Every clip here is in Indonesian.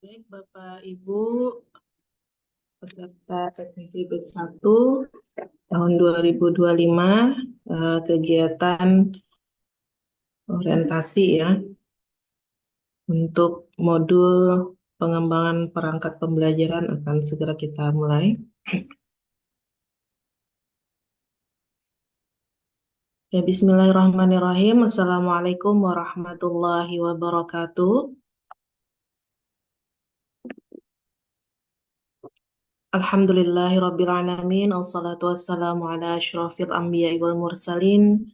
Baik, Bapak Ibu, peserta teknik Batch 1 tahun 2025, kegiatan orientasi ya untuk modul pengembangan perangkat pembelajaran akan segera kita mulai. Ya, Bismillahirrahmanirrahim. Assalamualaikum warahmatullahi wabarakatuh. Alhamdulillahirrabbilalamin. Assalatu wassalamu ala asyrafil anbiya'i wal mursalin.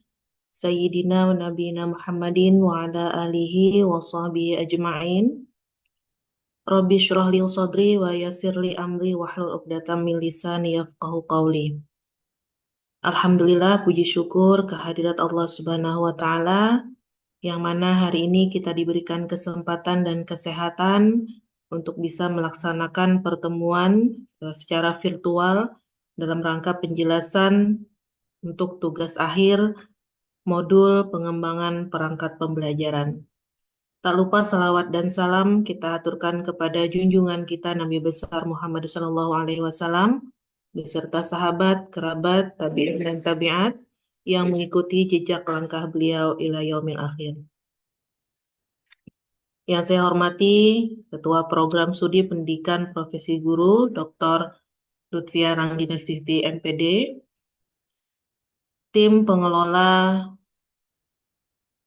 Sayyidina wa nabiyina Muhammadin wa ala alihi wa sahbihi ajma'in. Rabbi syrah li sadri wa yassir li amri wa hlul 'uqdatam min lisani yafqahu qawli. Alhamdulillah, puji syukur kehadirat Allah Subhanahu wa taala yang mana hari ini kita diberikan kesempatan dan kesehatan untuk bisa melaksanakan pertemuan secara virtual dalam rangka penjelasan untuk tugas akhir modul pengembangan perangkat pembelajaran. Tak lupa salawat dan salam kita aturkan kepada junjungan kita Nabi besar Muhammad SAW beserta sahabat, kerabat, tabi'in dan tabi'at yang mengikuti jejak langkah beliau ila yaumil akhir. Yang saya hormati Ketua Program Studi Pendidikan Profesi Guru Dr. Lutfia Ranggina Siti MPD, tim pengelola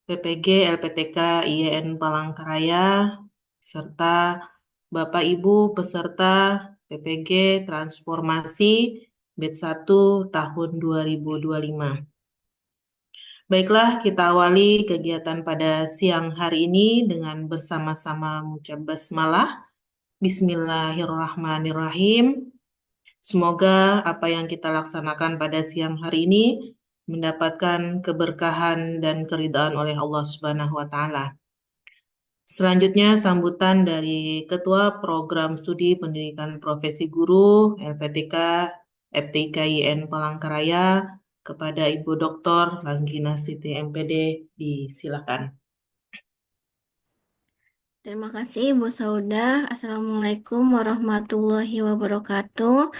PPG LPTK IEN Palangkaraya, serta Bapak Ibu peserta PPG Transformasi Batch 1 tahun 2025. Baiklah, kita awali kegiatan pada siang hari ini dengan bersama-sama mengucap basmalah. Bismillahirrahmanirrahim. Semoga apa yang kita laksanakan pada siang hari ini mendapatkan keberkahan dan keridhaan oleh Allah Subhanahu wa taala. Selanjutnya sambutan dari Ketua Program Studi Pendidikan Profesi Guru LPTK FTIKIN Palangkaraya kepada Ibu Dr. Ranggina Siti MPD, disilakan. Terima kasih Bu Sauda. Assalamualaikum warahmatullahi wabarakatuh.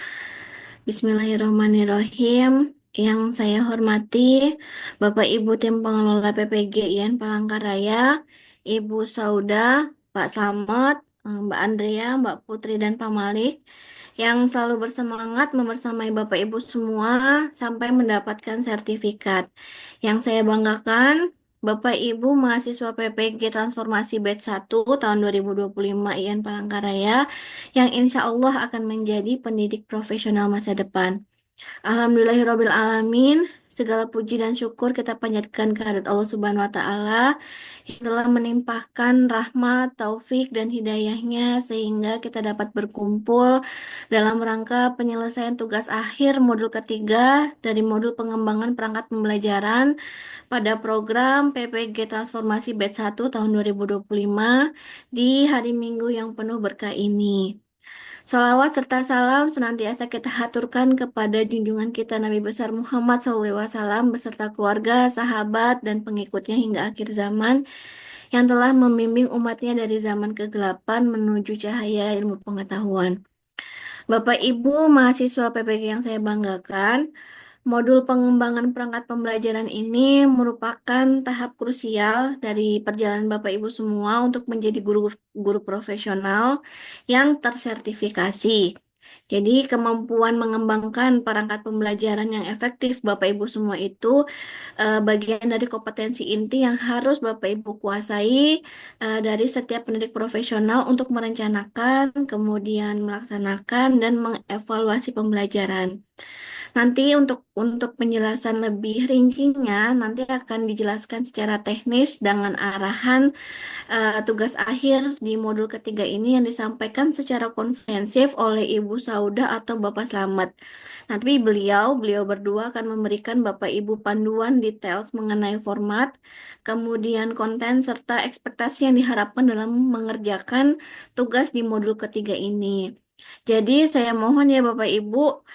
Bismillahirrahmanirrahim. Yang saya hormati Bapak Ibu tim pengelola PPG IAIN Palangkaraya, Ibu Sauda, Pak Slamet, Mbak Andrea, Mbak Putri dan Pak Malik yang selalu bersemangat membersamai Bapak Ibu semua sampai mendapatkan sertifikat. Yang saya banggakan Bapak Ibu mahasiswa PPG Transformasi Batch 1 tahun 2025 IAIN Palangkaraya yang insya Allah akan menjadi pendidik profesional masa depan. Alhamdulillahirabbil alamin. Segala puji dan syukur kita panjatkan kehadirat Allah Subhanahu wa taala yang telah menimpahkan rahmat, taufik dan hidayahnya sehingga kita dapat berkumpul dalam rangka penyelesaian tugas akhir modul ketiga dari modul pengembangan perangkat pembelajaran pada program PPG Transformasi Batch 1 tahun 2025 di hari Minggu yang penuh berkah ini. Salawat serta salam senantiasa kita haturkan kepada junjungan kita Nabi besar Muhammad SAW beserta keluarga, sahabat, dan pengikutnya hingga akhir zaman yang telah membimbing umatnya dari zaman kegelapan menuju cahaya ilmu pengetahuan. Bapak Ibu mahasiswa PPG yang saya banggakan, modul pengembangan perangkat pembelajaran ini merupakan tahap krusial dari perjalanan Bapak Ibu semua untuk menjadi guru profesional yang tersertifikasi. Jadi kemampuan mengembangkan perangkat pembelajaran yang efektif Bapak Ibu semua itu bagian dari kompetensi inti yang harus Bapak Ibu kuasai dari setiap pendidik profesional untuk merencanakan, kemudian melaksanakan dan mengevaluasi pembelajaran. Nanti untuk penjelasan lebih rincinya nanti akan dijelaskan secara teknis dengan arahan tugas akhir di modul ketiga ini yang disampaikan secara konfirmasi oleh Ibu Sauda atau Bapak Slamet. Nanti beliau berdua akan memberikan Bapak Ibu panduan detail mengenai format, kemudian konten serta ekspektasi yang diharapkan dalam mengerjakan tugas di modul ketiga ini. Jadi saya mohon ya Bapak Ibu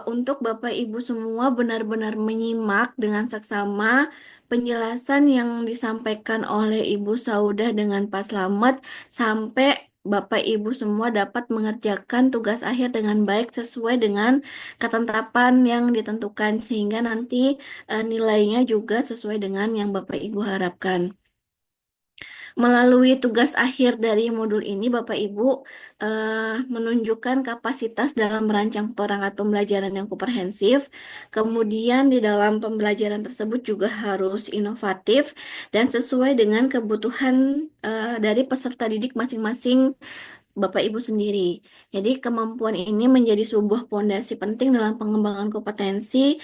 untuk Bapak Ibu semua benar-benar menyimak dengan seksama penjelasan yang disampaikan oleh Ibu Saudah dengan Pak Slamet sampai Bapak Ibu semua dapat mengerjakan tugas akhir dengan baik sesuai dengan ketetapan yang ditentukan sehingga nanti nilainya juga sesuai dengan yang Bapak Ibu harapkan. Melalui tugas akhir dari modul ini, Bapak Ibu menunjukkan kapasitas dalam merancang perangkat pembelajaran yang komprehensif. Kemudian di dalam pembelajaran tersebut juga harus inovatif dan sesuai dengan kebutuhan dari peserta didik masing-masing Bapak Ibu sendiri. Jadi kemampuan ini menjadi sebuah fondasi penting dalam pengembangan kompetensi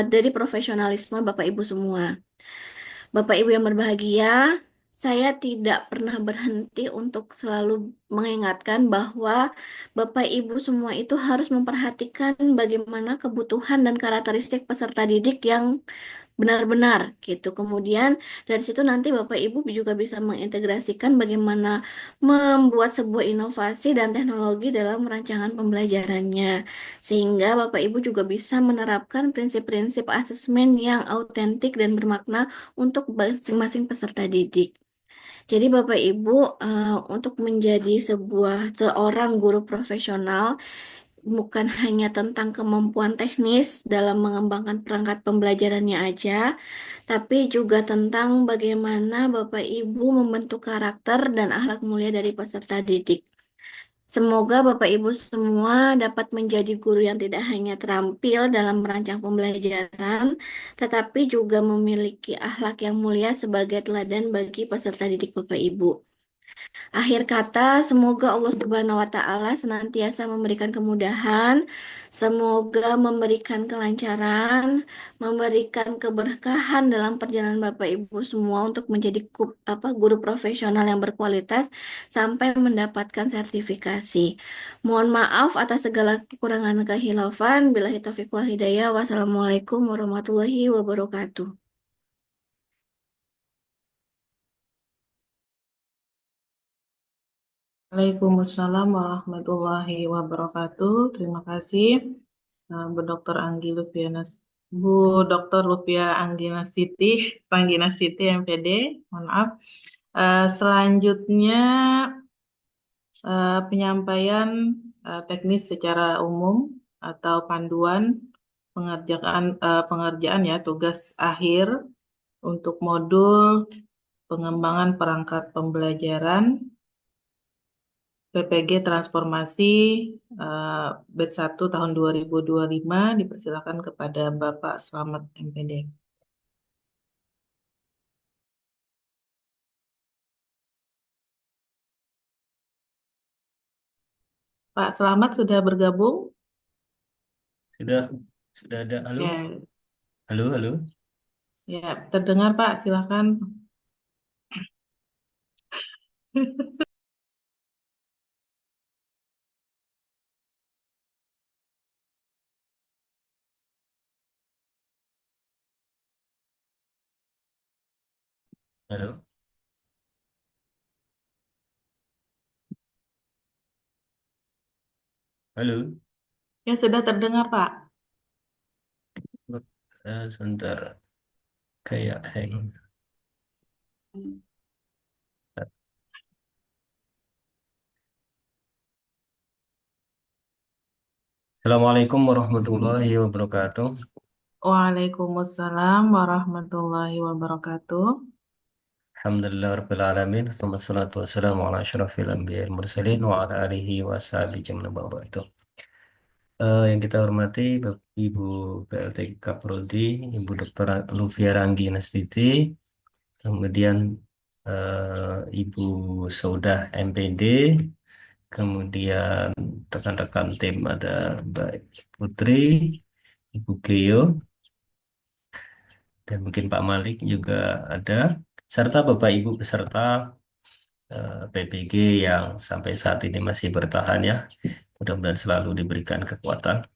dari profesionalisme Bapak Ibu semua. Bapak Ibu yang berbahagia, saya tidak pernah berhenti untuk selalu mengingatkan bahwa Bapak Ibu semua itu harus memperhatikan bagaimana kebutuhan dan karakteristik peserta didik yang benar-benar gitu. Kemudian dari situ nanti Bapak Ibu juga bisa mengintegrasikan bagaimana membuat sebuah inovasi dan teknologi dalam rancangan pembelajarannya. Sehingga Bapak Ibu juga bisa menerapkan prinsip-prinsip asesmen yang autentik dan bermakna untuk masing-masing peserta didik. Jadi Bapak Ibu, untuk menjadi seorang guru profesional bukan hanya tentang kemampuan teknis dalam mengembangkan perangkat pembelajarannya aja, tapi juga tentang bagaimana Bapak Ibu membentuk karakter dan akhlak mulia dari peserta didik. Semoga Bapak Ibu semua dapat menjadi guru yang tidak hanya terampil dalam merancang pembelajaran, tetapi juga memiliki akhlak yang mulia sebagai teladan bagi peserta didik Bapak Ibu. Akhir kata, semoga Allah Subhanahu wa Ta'ala senantiasa memberikan kemudahan, semoga memberikan kelancaran, memberikan keberkahan dalam perjalanan Bapak Ibu semua untuk menjadi guru profesional yang berkualitas sampai mendapatkan sertifikasi. Mohon maaf atas segala kekurangan dan kehilafan. Billahi taufiq wal hidayah. Wassalamualaikum warahmatullahi wabarakatuh. Waalaikumsalam warahmatullahi wabarakatuh. Terima kasih, Bu Dr. Bu Dr. Lutfia Anggina Siti, Panggina Siti MPD. Mohon maaf. Selanjutnya penyampaian teknis secara umum atau panduan pengerjaan ya tugas akhir untuk modul pengembangan perangkat pembelajaran PPG Transformasi batch 1 tahun 2025. Dipersilakan kepada Bapak Slamet MPD. Pak Slamet sudah bergabung? Sudah, sudah ada. Halo, Ya, halo, halo. ya terdengar Pak, silakan. Halo. Halo. Ya, sudah terdengar Pak. Sebentar, kayak hang. Assalamualaikum warahmatullahi wabarakatuh. Waalaikumsalam warahmatullahi wabarakatuh. Alhamdulillah Rabbil Alamin. Wassalatu wassalamu ala asyrafil anbiya wal mursalin wa ala alihi wa sahbihi jamna itu. Yang kita hormati Bapak Ibu PLT Kaprodi, Ibu Dr. Lufia Ranggi Nastiti, kemudian Ibu Saudah MPD, kemudian rekan-rekan tim ada Mbak Putri, Ibu Geo, dan mungkin Pak Malik juga ada, serta Bapak Ibu peserta PPG yang sampai saat ini masih bertahan ya. Mudah-mudahan selalu diberikan kekuatan.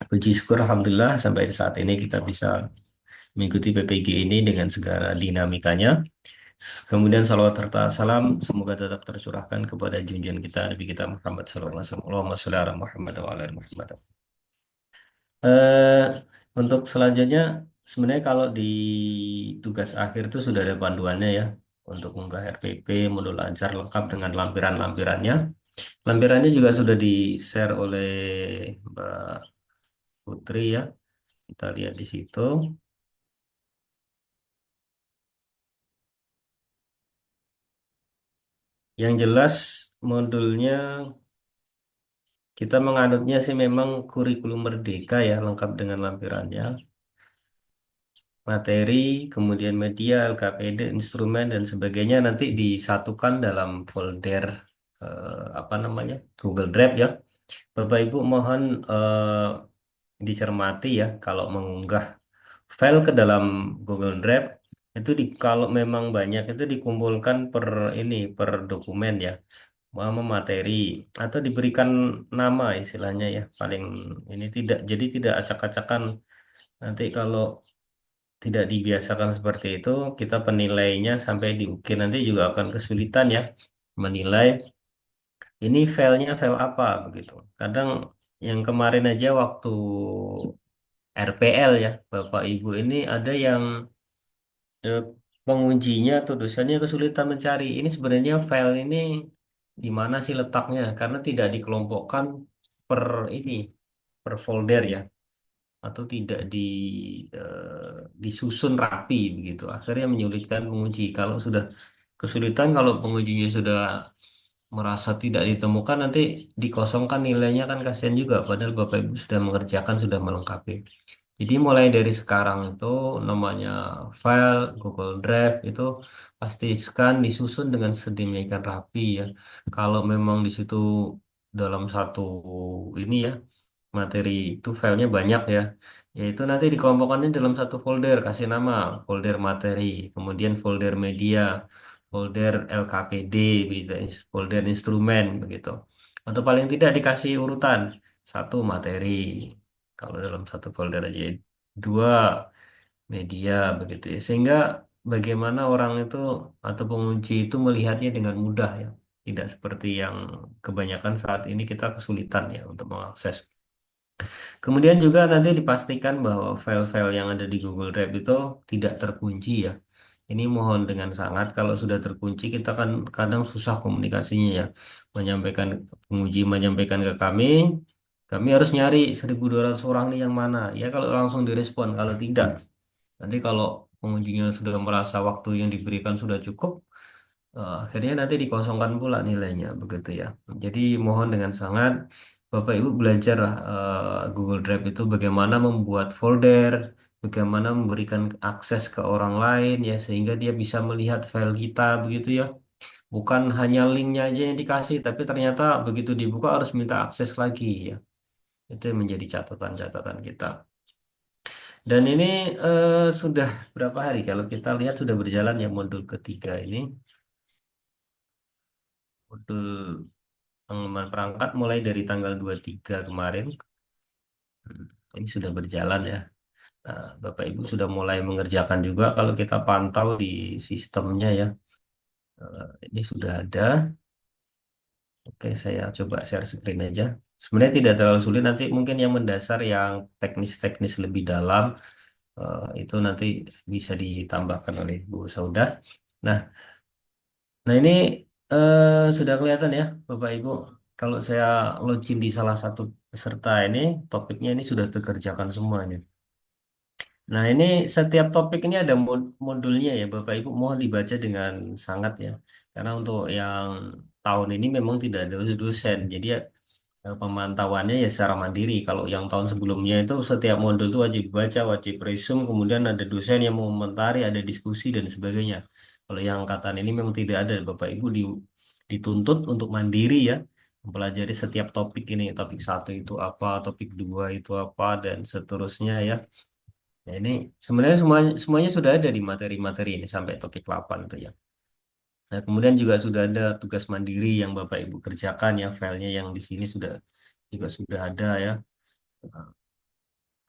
Puji syukur Alhamdulillah sampai saat ini kita bisa mengikuti PPG ini dengan segala dinamikanya. Kemudian salawat serta salam semoga tetap tercurahkan kepada junjungan kita Nabi kita Muhammad sallallahu alaihi wasallam. Allahumma shalli ala Muhammad wa ala ali Muhammad. Eh, untuk selanjutnya sebenarnya kalau di tugas akhir itu sudah ada panduannya ya. untuk mengunggah RPP, modul lancar lengkap dengan lampiran-lampirannya. Lampirannya juga sudah di-share oleh Mbak Putri ya. Kita lihat di situ. Yang jelas modulnya kita menganutnya sih memang kurikulum merdeka ya, lengkap dengan lampirannya. Materi, kemudian media, LKPD, instrumen, dan sebagainya nanti disatukan dalam folder apa namanya Google Drive ya. Bapak Ibu mohon dicermati ya kalau mengunggah file ke dalam Google Drive itu kalau memang banyak itu dikumpulkan per ini per dokumen ya, mau materi atau diberikan nama istilahnya ya paling ini tidak jadi tidak acak-acakan nanti kalau tidak dibiasakan seperti itu, kita penilainya sampai di UKIN nanti juga akan kesulitan ya menilai ini filenya file apa begitu. Kadang yang kemarin aja waktu RPL ya, Bapak Ibu ini ada yang eh, pengujinya atau dosennya kesulitan mencari. Ini sebenarnya file ini di mana sih letaknya? Karena tidak dikelompokkan per ini per folder ya atau tidak disusun rapi begitu. Akhirnya menyulitkan penguji. Kalau sudah kesulitan, kalau pengujinya sudah merasa tidak ditemukan, nanti dikosongkan nilainya kan kasihan juga. Padahal Bapak Ibu sudah mengerjakan, sudah melengkapi. Jadi mulai dari sekarang itu namanya file Google Drive itu pastikan disusun dengan sedemikian rapi ya. Kalau memang di situ dalam satu ini ya materi itu filenya banyak ya. Yaitu nanti dikelompokkannya dalam satu folder, kasih nama folder materi, kemudian folder media, folder LKPD, gitu, folder instrumen begitu. Atau paling tidak dikasih urutan satu materi, kalau dalam satu folder aja, dua media begitu ya. Sehingga bagaimana orang itu atau pengunci itu melihatnya dengan mudah ya. Tidak seperti yang kebanyakan saat ini kita kesulitan ya untuk mengakses. Kemudian juga nanti dipastikan bahwa file-file yang ada di Google Drive itu tidak terkunci ya. Ini mohon dengan sangat kalau sudah terkunci kita kan kadang susah komunikasinya ya. Menyampaikan penguji menyampaikan ke kami harus nyari 1.200 orang nih yang mana. Ya kalau langsung direspon, kalau tidak nanti kalau pengujinya sudah merasa waktu yang diberikan sudah cukup, akhirnya nanti dikosongkan pula nilainya begitu ya. Jadi mohon dengan sangat Bapak Ibu belajar lah Google Drive itu bagaimana membuat folder, bagaimana memberikan akses ke orang lain ya sehingga dia bisa melihat file kita begitu ya. Bukan hanya linknya aja yang dikasih, tapi ternyata begitu dibuka harus minta akses lagi ya. Itu yang menjadi catatan-catatan kita. Dan ini sudah berapa hari? Kalau kita lihat sudah berjalan ya modul ketiga ini. Modul pengembangan perangkat mulai dari tanggal 23 kemarin. Hmm, Ini sudah berjalan ya. Nah, Bapak Ibu sudah mulai mengerjakan juga kalau kita pantau di sistemnya ya. Ini sudah ada. Oke, saya coba share screen aja. Sebenarnya tidak terlalu sulit. Nanti mungkin yang mendasar, yang teknis-teknis lebih dalam, itu nanti bisa ditambahkan oleh Bu Sauda. Nah, nah ini sudah kelihatan ya, Bapak Ibu. Kalau saya login di salah satu peserta ini, topiknya ini sudah terkerjakan semua ini. Nah, ini setiap topik ini ada modulnya ya, Bapak Ibu. Mohon dibaca dengan sangat ya. Karena untuk yang tahun ini memang tidak ada dosen. Jadi ya, pemantauannya ya secara mandiri. Kalau yang tahun sebelumnya itu setiap modul itu wajib baca, wajib resume, kemudian ada dosen yang mengomentari, ada diskusi dan sebagainya. Kalau yang angkatan ini memang tidak ada, Bapak Ibu dituntut untuk mandiri ya, mempelajari setiap topik ini. Topik satu itu apa, topik dua itu apa, dan seterusnya ya. Nah, ini sebenarnya semuanya, semuanya sudah ada di materi-materi ini sampai topik 8 itu ya. Nah, kemudian juga sudah ada tugas mandiri yang Bapak Ibu kerjakan ya, filenya yang di sini sudah juga sudah ada ya. Nah,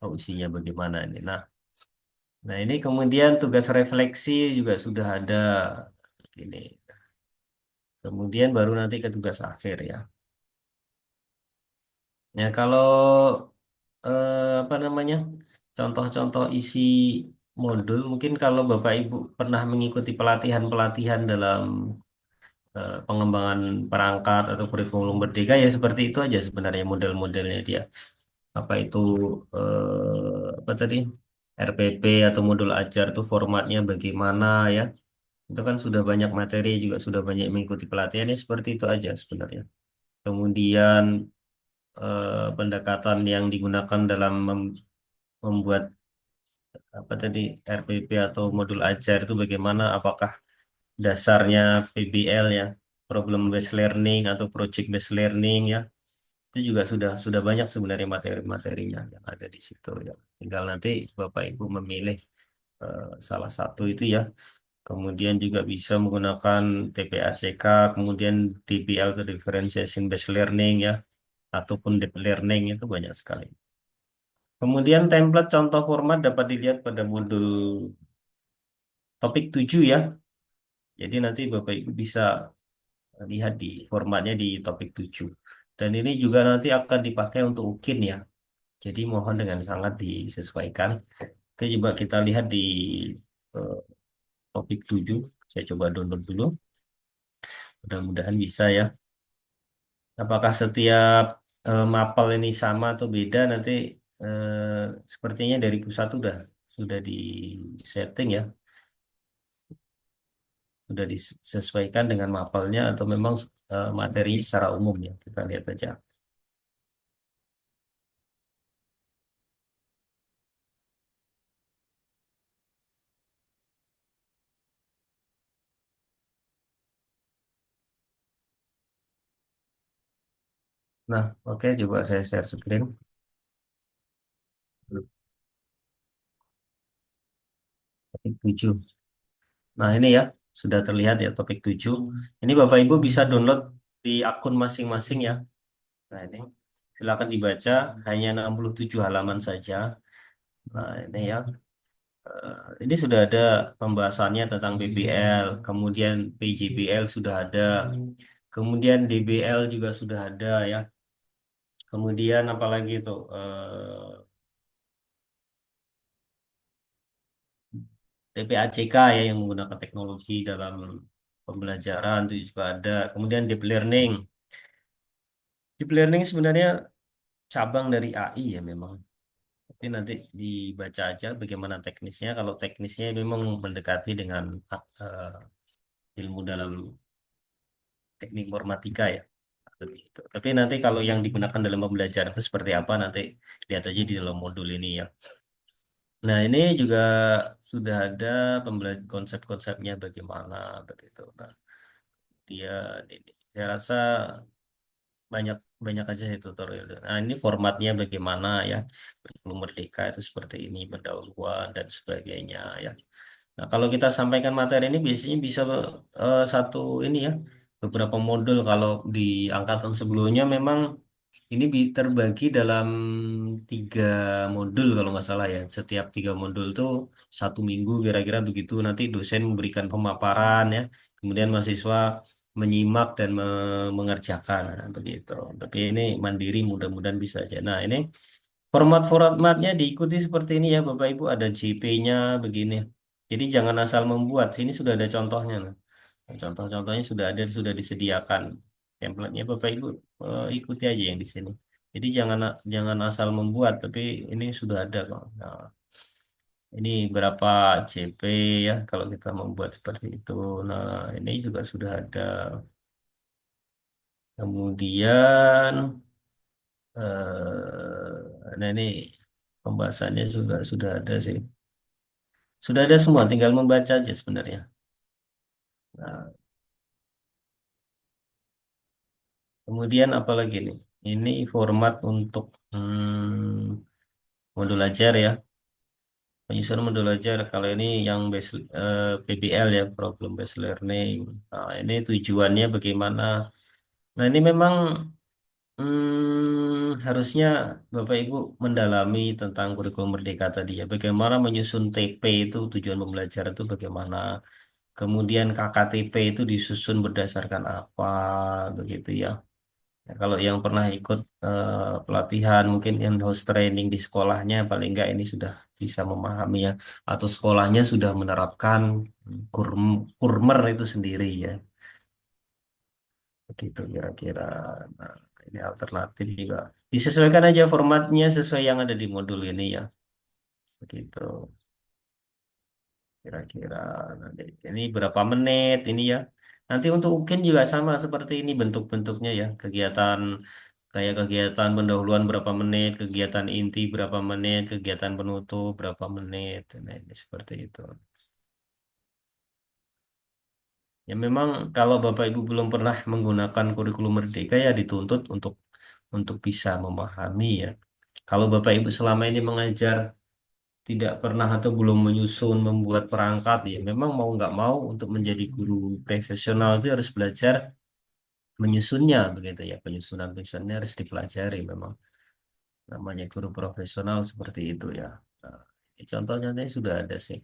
tahu isinya bagaimana ini. Nah, ini kemudian tugas refleksi juga sudah ada ini. Kemudian baru nanti ke tugas akhir ya. Ya, kalau apa namanya? Contoh-contoh isi modul, mungkin kalau Bapak Ibu pernah mengikuti pelatihan-pelatihan dalam pengembangan perangkat atau kurikulum merdeka ya seperti itu aja sebenarnya model-modelnya dia. Apa itu apa tadi? RPP atau modul ajar tuh formatnya bagaimana ya? Itu kan sudah banyak materi juga sudah banyak mengikuti pelatihan ya seperti itu aja sebenarnya. Kemudian pendekatan yang digunakan dalam membuat apa tadi RPP atau modul ajar itu bagaimana? Apakah dasarnya PBL ya, problem based learning atau project based learning ya? Itu juga sudah banyak sebenarnya materi-materinya yang ada di situ ya. Tinggal nanti Bapak Ibu memilih salah satu itu ya. Kemudian juga bisa menggunakan TPACK, kemudian DBL atau Differentiation Based Learning ya, ataupun Deep Learning itu banyak sekali. Kemudian template contoh format dapat dilihat pada modul topik 7 ya. Jadi nanti Bapak Ibu bisa lihat di formatnya di topik 7. Dan ini juga nanti akan dipakai untuk UKIN ya. Jadi mohon dengan sangat disesuaikan. Oke, coba kita lihat di eh, topik 7. Saya coba download dulu. Mudah-mudahan bisa ya. Apakah setiap mapel ini sama atau beda nanti sepertinya dari pusat sudah di setting ya, sudah disesuaikan dengan mapelnya atau memang materi secara umum ya. Kita lihat aja. Nah, oke, coba saya share screen. Topik 7. Nah, ini ya, sudah terlihat ya topik 7. Ini Bapak Ibu bisa download di akun masing-masing ya. Nah, ini silakan dibaca, hanya 67 halaman saja. Nah, ini ya. Ini sudah ada pembahasannya tentang BBL, kemudian PJBL sudah ada, kemudian DBL juga sudah ada ya. Kemudian apalagi itu TPACK ya yang menggunakan teknologi dalam pembelajaran itu juga ada. Kemudian deep learning. Deep learning sebenarnya cabang dari AI ya memang. Tapi nanti dibaca aja bagaimana teknisnya. Kalau teknisnya memang mendekati dengan ilmu dalam teknik informatika ya. Begitu. Tapi nanti kalau yang digunakan dalam pembelajaran itu seperti apa nanti lihat aja di dalam modul ini ya. Nah ini juga sudah ada konsep-konsepnya bagaimana begitu. Nah dia ini saya rasa banyak banyak aja sih tutorial. Nah ini formatnya bagaimana ya. Belum merdeka itu seperti ini pendahuluan dan sebagainya ya. Nah, kalau kita sampaikan materi ini biasanya bisa satu ini ya, beberapa modul. Kalau di angkatan sebelumnya memang ini terbagi dalam 3 modul kalau nggak salah ya. Setiap 3 modul tuh 1 minggu kira-kira begitu. Nanti dosen memberikan pemaparan ya, kemudian mahasiswa menyimak dan mengerjakan nah, begitu. Tapi ini mandiri mudah-mudahan bisa aja. Nah ini formatnya diikuti seperti ini ya Bapak Ibu. Ada JP-nya begini. Jadi jangan asal membuat. Sini sudah ada contohnya. Nah. Contoh-contohnya sudah ada, sudah disediakan. Template-nya Bapak Ibu ikuti aja yang di sini. Jadi jangan jangan asal membuat, tapi ini sudah ada kok. Nah, ini berapa JP ya kalau kita membuat seperti itu. Nah, ini juga sudah ada. Kemudian, nah ini pembahasannya juga sudah ada sih. Sudah ada semua, tinggal membaca aja sebenarnya. Nah, kemudian apa lagi nih? Ini format untuk modul ajar ya. Penyusunan modul ajar. Kalau ini yang PBL ya, problem based learning. Nah, ini tujuannya bagaimana? Nah, ini memang harusnya Bapak Ibu mendalami tentang kurikulum merdeka tadi ya. Bagaimana menyusun TP itu tujuan pembelajaran itu bagaimana? Kemudian KKTP itu disusun berdasarkan apa, begitu ya. Ya, kalau yang pernah ikut pelatihan mungkin in-house training di sekolahnya paling enggak ini sudah bisa memahami ya, atau sekolahnya sudah menerapkan kurmer itu sendiri ya, begitu kira-kira. Nah, ini alternatif juga disesuaikan aja formatnya sesuai yang ada di modul ini ya, begitu kira-kira. Nanti ini berapa menit ini ya. Nanti untuk UKIN juga sama seperti ini bentuk-bentuknya ya. Kegiatan kayak kegiatan pendahuluan berapa menit, kegiatan inti berapa menit, kegiatan penutup berapa menit. Nah, ini seperti itu. Ya memang kalau Bapak Ibu belum pernah menggunakan kurikulum Merdeka ya dituntut untuk bisa memahami ya. Kalau Bapak Ibu selama ini mengajar tidak pernah atau belum menyusun membuat perangkat ya memang mau nggak mau untuk menjadi guru profesional itu harus belajar menyusunnya begitu ya, penyusunannya harus dipelajari memang, namanya guru profesional seperti itu ya. Nah, ini contohnya sudah ada sih,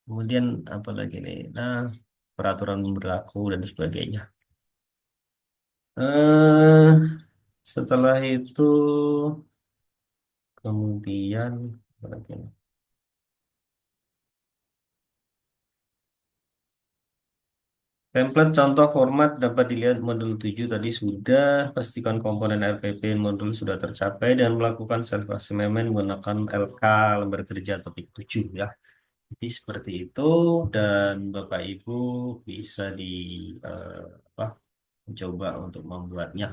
kemudian apa lagi nih, nah peraturan berlaku dan sebagainya. eh Setelah itu kemudian apa lagi nih? Template contoh format dapat dilihat modul 7 tadi sudah. Pastikan komponen RPP modul sudah tercapai dan melakukan self assessment menggunakan LK lembar kerja topik 7 ya. Jadi seperti itu dan Bapak Ibu bisa eh, apa, mencoba untuk membuatnya.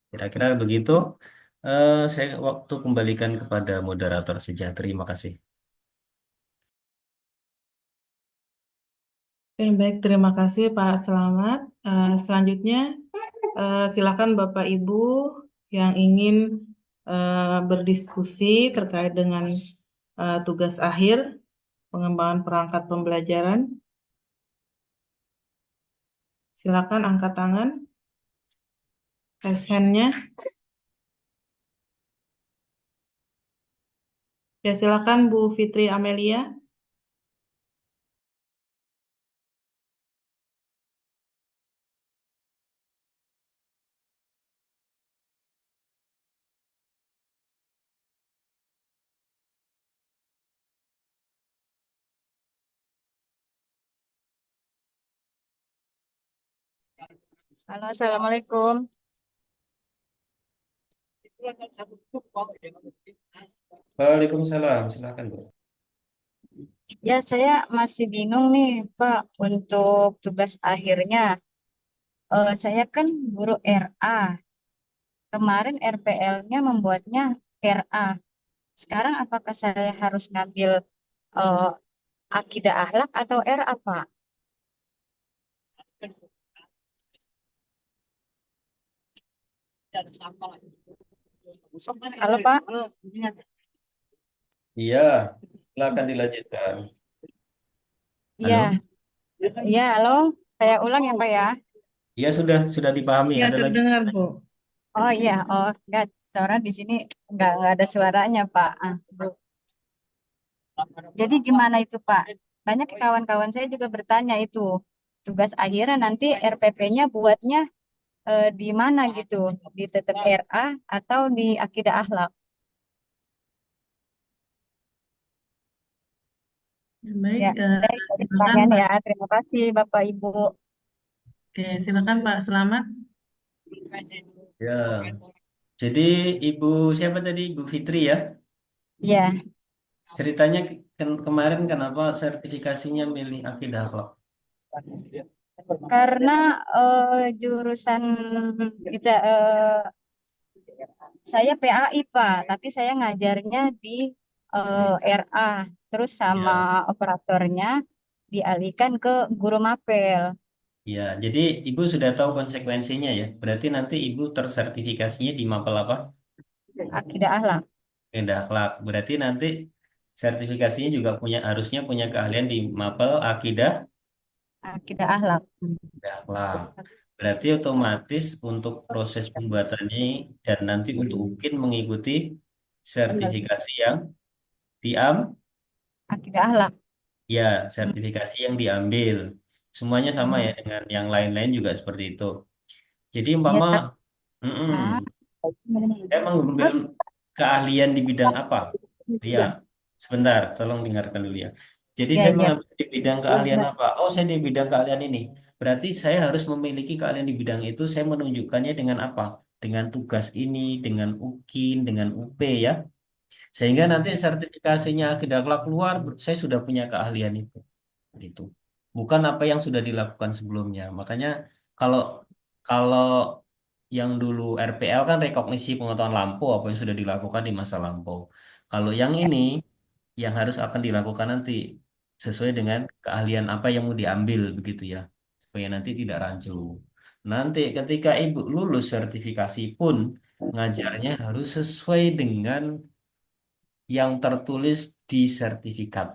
Kira-kira begitu. Saya waktu kembalikan kepada moderator saja. Terima kasih. Oke, baik, terima kasih Pak Selamat. Selanjutnya, silakan Bapak Ibu yang ingin berdiskusi terkait dengan tugas akhir pengembangan perangkat pembelajaran. Silakan angkat tangan, raise hand-nya. Ya, silakan Bu Fitri Amelia. Halo, Assalamualaikum. Waalaikumsalam. Silakan, Bu. Ya, saya masih bingung nih, Pak, untuk tugas akhirnya. Saya kan guru RA. Kemarin RPL-nya membuatnya RA. Sekarang apakah saya harus ngambil eh, akidah akhlak atau RA, Pak? Halo, Pak. Iya, silakan dilanjutkan. Iya, Halo? iya, halo. Saya ulang ya, Pak ya. Iya sudah dipahami. Ya, Ada lagi? terdengar, Bu. Oh iya, oh enggak, suara di sini enggak ada suaranya, Pak. Bu. Jadi gimana itu, Pak? Banyak kawan-kawan saya juga bertanya itu. Tugas akhirnya nanti RPP-nya buatnya di mana gitu? Di tetap RA atau di akidah akhlak? Baik, Ya, saya itu silakan pertanyaan Pak. ya. Terima kasih Bapak Ibu. Oke, silakan Pak Selamat. Ya. Jadi Ibu siapa tadi? Ibu Fitri ya? Ya, Ceritanya kemarin kenapa sertifikasinya milih akidah akhlak? karena jurusan kita saya PAI Pak, tapi saya ngajarnya di RA, terus sama Ya. operatornya dialihkan ke guru mapel Ya, jadi Ibu sudah tahu konsekuensinya ya. Berarti nanti Ibu tersertifikasinya di mapel apa? akidah akhlak, Akidah akhlak. Berarti nanti sertifikasinya juga harusnya punya keahlian di mapel akidah akidah akhlak. akhlak. Berarti otomatis untuk proses pembuatannya dan nanti untuk mungkin mengikuti sertifikasi yang diam, Akidah akhlak. ya sertifikasi yang diambil. Semuanya sama ya dengan yang lain-lain juga seperti itu. Jadi Ya, umpama tapi ah, saya mengambil terus keahlian di bidang apa? Ya, Sebentar, tolong dengarkan dulu ya. Jadi Ya, saya ya. mengambil di bidang keahlian apa? Oh, saya di bidang keahlian ini. Berarti saya harus memiliki keahlian di bidang itu. Saya menunjukkannya dengan apa? Dengan tugas ini, dengan UKIN, dengan UP ya. Sehingga nanti sertifikasinya akidah akhlak keluar, saya sudah punya keahlian itu. Bukan apa yang sudah dilakukan sebelumnya. Makanya kalau kalau yang dulu RPL kan rekognisi pengetahuan lampau apa yang sudah dilakukan di masa lampau. Kalau yang ini yang harus akan dilakukan nanti sesuai dengan keahlian apa yang mau diambil begitu ya. Supaya nanti tidak rancu. Nanti ketika ibu lulus sertifikasi pun ngajarnya harus sesuai dengan yang tertulis di sertifikat.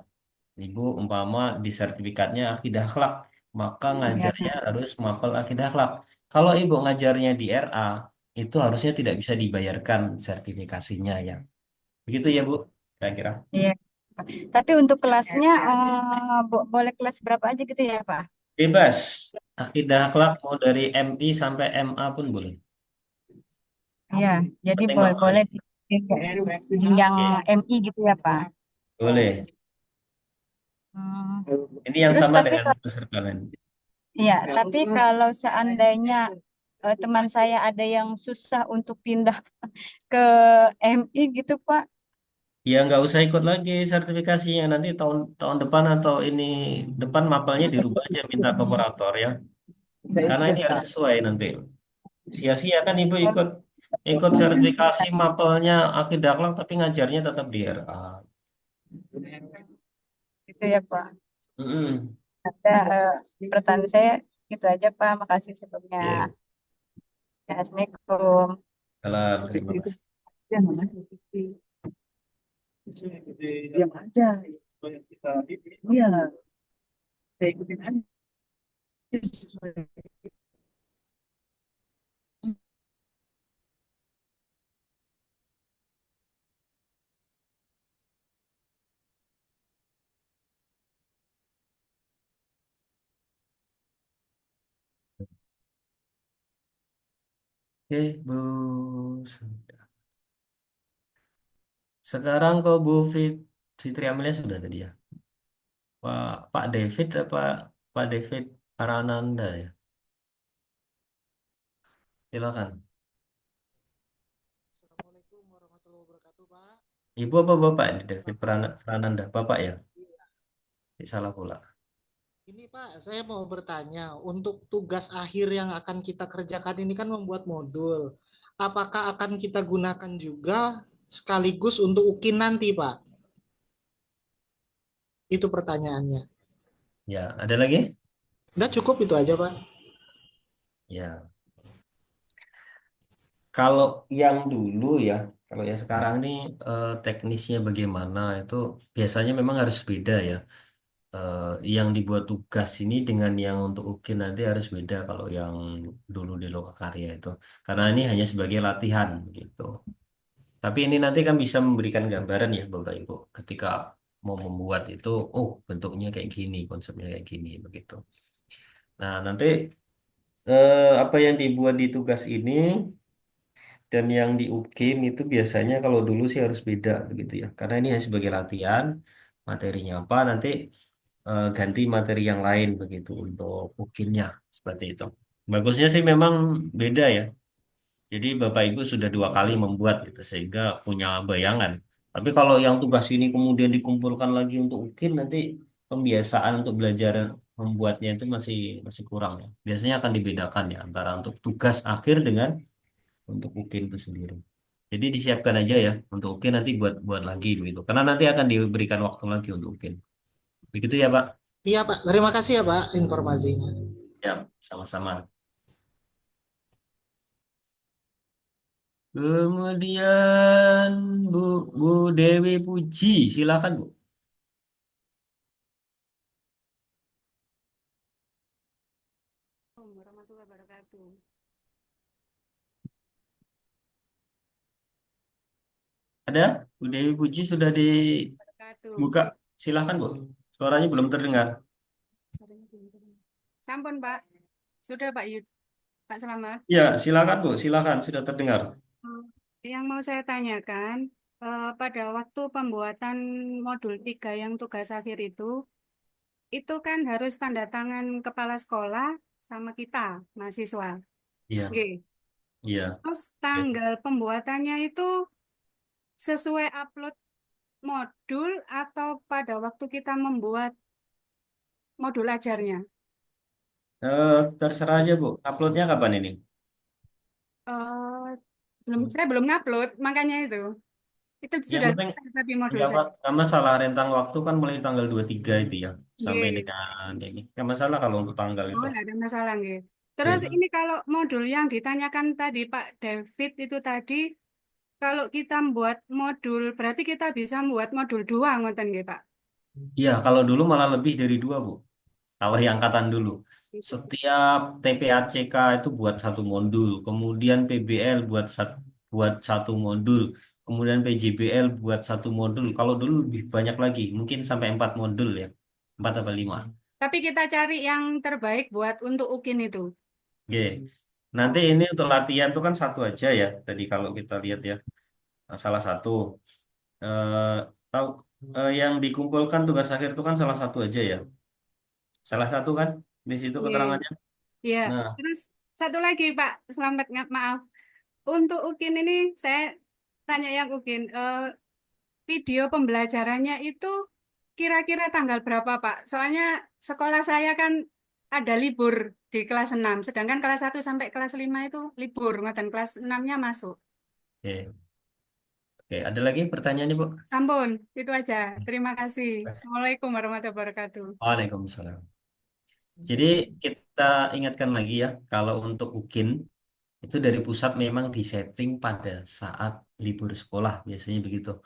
Ibu umpama di sertifikatnya akidah akhlak, maka Ya. ngajarnya harus mapel akidah akhlak. Kalau ibu ngajarnya di RA, itu harusnya tidak bisa dibayarkan sertifikasinya ya. Begitu ya Bu, kira-kira. Iya. Tapi untuk kelasnya boleh kelas berapa aja gitu ya, Pak? Bebas. Akidah akhlak mau dari MI sampai MA pun boleh. Iya, jadi Penting boleh mapel. boleh di yang MI gitu ya, Pak. Boleh. Hmm. Ini yang Terus sama tapi dengan peserta lain. ya, tapi kalau seandainya teman saya ada yang susah untuk pindah ke MI gitu, Pak. Ya nggak usah ikut lagi sertifikasinya nanti tahun tahun depan atau ini depan mapelnya dirubah aja minta ke kurator ya. Karena ini harus sesuai nanti. Sia-sia kan ibu ikut ikut sertifikasi mapelnya akidah akhlak tapi ngajarnya tetap di RA. Gitu ya, Pak. Mm-mm. Ada pertanyaan saya gitu aja, Pak. Makasih sebelumnya. Iya. Ya, Assalamualaikum. Salam, terima kasih. Ya, makasih. Diam aja. Iya, saya ikutin aja. Oke, Bu. Sekarang kok Bu Fitri Amelia sudah tadi ya. Pak David apa Pak David Arananda ya. Silakan. Assalamualaikum warahmatullahi wabarakatuh, Pak. Ibu apa Bapak ini David Bapak, Prananda? Bapak ya? iya. Salah pula. Ini Pak, saya mau bertanya, untuk tugas akhir yang akan kita kerjakan ini kan membuat modul. Apakah akan kita gunakan juga sekaligus untuk UKIN nanti, Pak? Itu pertanyaannya. Ya, ada lagi? Udah cukup itu aja, Pak. Ya. Kalau yang dulu ya, kalau yang sekarang ini teknisnya bagaimana itu biasanya memang harus beda ya. Yang dibuat tugas ini dengan yang untuk UKIN nanti harus beda kalau yang dulu di Lokakarya itu. Karena ini hanya sebagai latihan gitu. Tapi ini nanti kan bisa memberikan gambaran ya Bapak Ibu ketika mau membuat itu, oh bentuknya kayak gini, konsepnya kayak gini begitu. Nah, nanti apa yang dibuat di tugas ini dan yang di UKIN itu biasanya kalau dulu sih harus beda begitu ya. Karena ini hanya sebagai latihan, materinya apa nanti ganti materi yang lain begitu untuk UKIN-nya seperti itu. Bagusnya sih memang beda ya. Jadi Bapak Ibu sudah dua kali membuat gitu sehingga punya bayangan. Tapi kalau yang tugas ini kemudian dikumpulkan lagi untuk UKIN nanti pembiasaan untuk belajar membuatnya itu masih masih kurang ya. Biasanya akan dibedakan ya antara untuk tugas akhir dengan untuk UKIN itu sendiri. Jadi disiapkan aja ya untuk UKIN nanti buat buat lagi begitu. Karena nanti akan diberikan waktu lagi untuk UKIN. Begitu ya Pak? Iya, Pak. Terima kasih ya, Pak, informasinya. Ya, sama-sama. Kemudian Bu Bu Dewi Puji, silakan Bu. Warahmatullahi wabarakatuh. Ada? Bu Dewi Puji sudah Wabarakatuh. dibuka. Silakan Bu. Suaranya belum terdengar. Suaranya belum terdengar. Sampun, Pak. Sudah, Pak Yud. Pak Selamat. Ya, silakan Bu. Silakan, sudah terdengar. Yang mau saya tanyakan, pada waktu pembuatan modul 3 yang tugas akhir itu kan harus tanda tangan kepala sekolah sama kita, mahasiswa. Iya, Oke. iya. Terus Oke. tanggal pembuatannya itu sesuai upload modul atau pada waktu kita membuat modul ajarnya? Terserah aja Bu, uploadnya kapan ini? Eh, saya belum ngupload, makanya itu Yang sudah penting selesai tapi modul nggak saya. nggak masalah rentang waktu kan mulai tanggal 23 itu ya, sampai Oke. dengan ini. Nggak masalah kalau untuk tanggal Oh, itu. nggak ada masalah, nggih. Terus Oke. ini kalau modul yang ditanyakan tadi Pak David itu tadi, kalau kita membuat modul, berarti kita bisa membuat modul 2, ngoten nggih, Pak? Iya, kalau dulu malah lebih dari 2 Bu. Kalau yang angkatan dulu, setiap TPACK itu buat satu modul, kemudian PBL buat satu modul, kemudian PJBL buat satu modul. Kalau dulu lebih banyak lagi, mungkin sampai 4 modul ya, 4 atau 5. Tapi kita cari yang terbaik buat untuk UKIN itu. Oke. Nanti Oh, ini untuk latihan tuh kan satu aja ya. Tadi kalau kita lihat ya, salah satu. Eh, tahu yang dikumpulkan tugas akhir itu kan salah satu aja ya. Salah satu kan di situ iya. keterangannya. Iya. Nah, Terus satu lagi Pak, selamat maaf. Untuk UKIN ini saya tanya yang UKIN, video pembelajarannya itu kira-kira tanggal berapa, Pak? Soalnya sekolah saya kan ada libur di kelas 6, sedangkan kelas 1 sampai kelas 5 itu libur, ngoten kelas 6-nya masuk. oke. Oke, ada lagi pertanyaannya, Bu? Sampun, itu aja. Terima kasih. Assalamualaikum warahmatullahi wabarakatuh. Waalaikumsalam. Jadi kita ingatkan lagi ya, kalau untuk UKIN itu dari pusat memang disetting pada saat libur sekolah, biasanya begitu.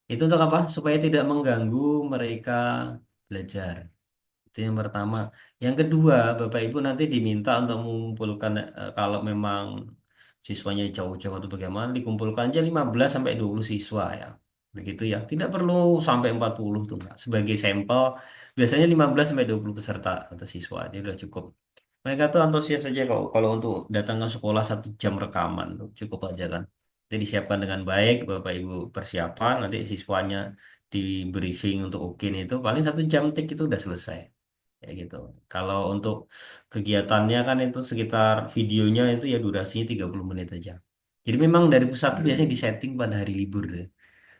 Itu untuk apa? Supaya tidak mengganggu mereka belajar. Itu yang pertama. Yang kedua, Bapak Ibu nanti diminta untuk mengumpulkan kalau memang siswanya jauh-jauh atau bagaimana, dikumpulkan aja 15 sampai 20 siswa ya. Begitu ya. Tidak perlu sampai 40 tuh enggak. Sebagai sampel biasanya 15 sampai 20 peserta atau siswa aja udah cukup. Mereka tuh antusias saja kalau untuk datang ke sekolah 1 jam rekaman tuh cukup aja kan. Jadi disiapkan dengan baik, Bapak Ibu persiapan, nanti siswanya di briefing untuk UKIN itu paling 1 jam tik itu udah selesai. Ya gitu. Kalau untuk kegiatannya kan itu sekitar videonya itu ya durasinya 30 menit aja. Jadi memang dari pusat itu biasanya disetting pada hari libur deh.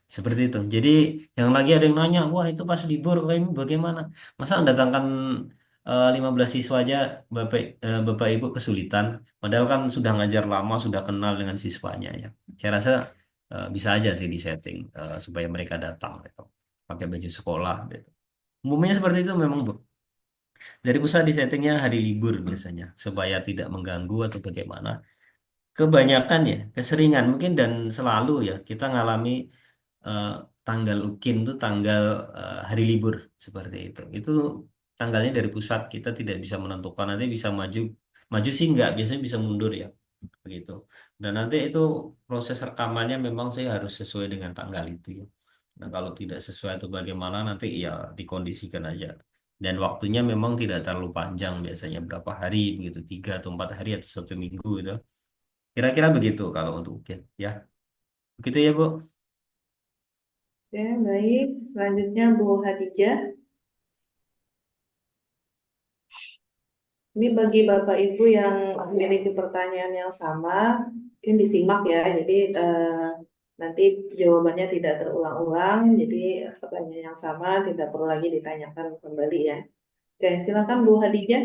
Seperti itu. Jadi yang lagi ada yang nanya, wah itu pas libur ini bagaimana? Masa datangkan 15 siswa aja Bapak Ibu kesulitan. Padahal kan sudah ngajar lama, sudah kenal dengan siswanya ya. Saya rasa bisa aja sih disetting supaya mereka datang gitu. Pakai baju sekolah gitu. Umumnya seperti itu memang Bu. Dari pusat di settingnya hari libur biasanya supaya tidak mengganggu atau bagaimana. Kebanyakan ya, keseringan mungkin dan selalu ya kita ngalami eh, tanggal UKIN itu tanggal hari libur seperti itu. Itu tanggalnya dari pusat kita tidak bisa menentukan nanti bisa maju maju sih nggak biasanya bisa mundur ya begitu. Dan nanti itu proses rekamannya memang saya harus sesuai dengan tanggal itu ya. Nah kalau tidak sesuai itu bagaimana nanti ya dikondisikan aja. Dan waktunya memang tidak terlalu panjang biasanya berapa hari begitu 3 atau 4 hari atau 1 minggu itu. Kira-kira begitu kalau untuk UKIN ya. Begitu ya Bu. Oke, baik. Selanjutnya Bu Hadijah. Ini bagi Bapak Ibu yang memiliki pertanyaan yang sama, mungkin disimak ya. Jadi nanti jawabannya tidak terulang-ulang. Jadi pertanyaan yang sama tidak perlu lagi ditanyakan kembali ya. Oke, silakan Bu Hadijah.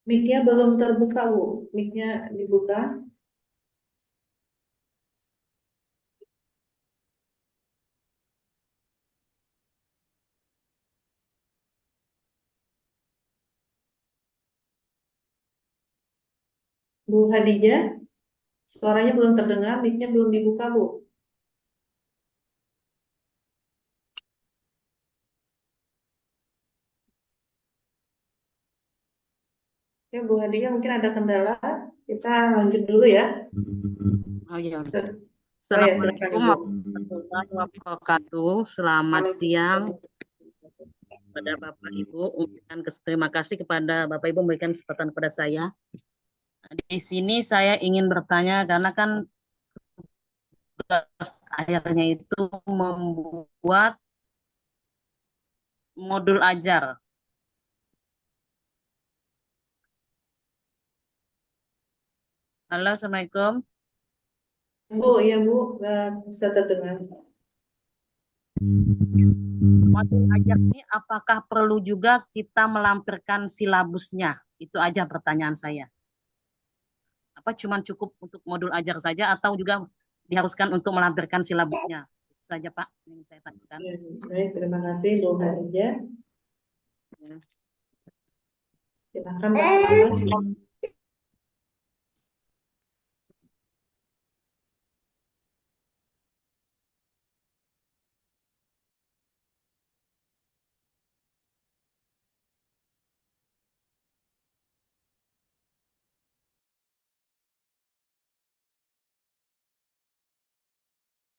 Mic-nya belum terbuka, Bu. Mic-nya dibuka. Bu Hadijah, suaranya belum terdengar, mic-nya belum dibuka, Bu. Ya, Bu Hadijah mungkin ada kendala. Kita lanjut dulu ya. Oh iya. Oh ya, silakan Assalamualaikum Ibu. warahmatullahi wabarakatuh. Selamat siang Amin. kepada Bapak Ibu. Terima kasih kepada Bapak Ibu memberikan kesempatan kepada saya. Di sini saya ingin bertanya karena kan tugas akhirnya itu membuat modul ajar. Halo, Assalamualaikum. Bu, iya Bu, bisa terdengar. Modul ajar ini apakah perlu juga kita melampirkan silabusnya? Itu aja pertanyaan saya. Apa cuma cukup untuk modul ajar saja atau juga diharuskan untuk melampirkan silabusnya? Itu saja Pak yang saya tanyakan. Ya, baik, terima kasih Bu Khadijah. Ya. Silakan Pak Selamat.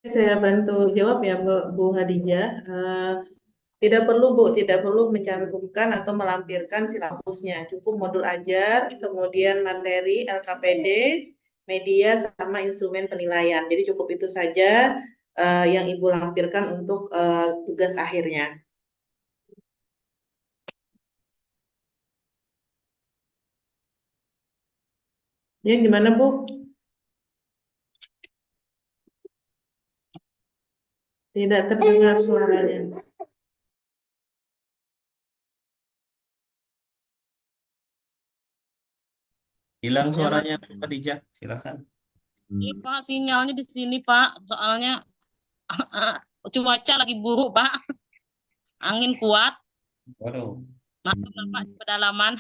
Saya bantu jawab ya Bu Khadijah. Tidak perlu Bu, tidak perlu mencantumkan atau melampirkan silabusnya. Cukup modul ajar, kemudian materi LKPD, media, sama instrumen penilaian. Jadi cukup itu saja yang Ibu lampirkan untuk tugas akhirnya. Ya, gimana Bu? Tidak terdengar suaranya. Hilang Ya, suaranya Bu Khadijah, silakan. Iya, Pak, sinyalnya di sini, Pak. Soalnya cuaca lagi buruk, Pak. Angin kuat. Waduh, Maaf, Pak, di pedalaman.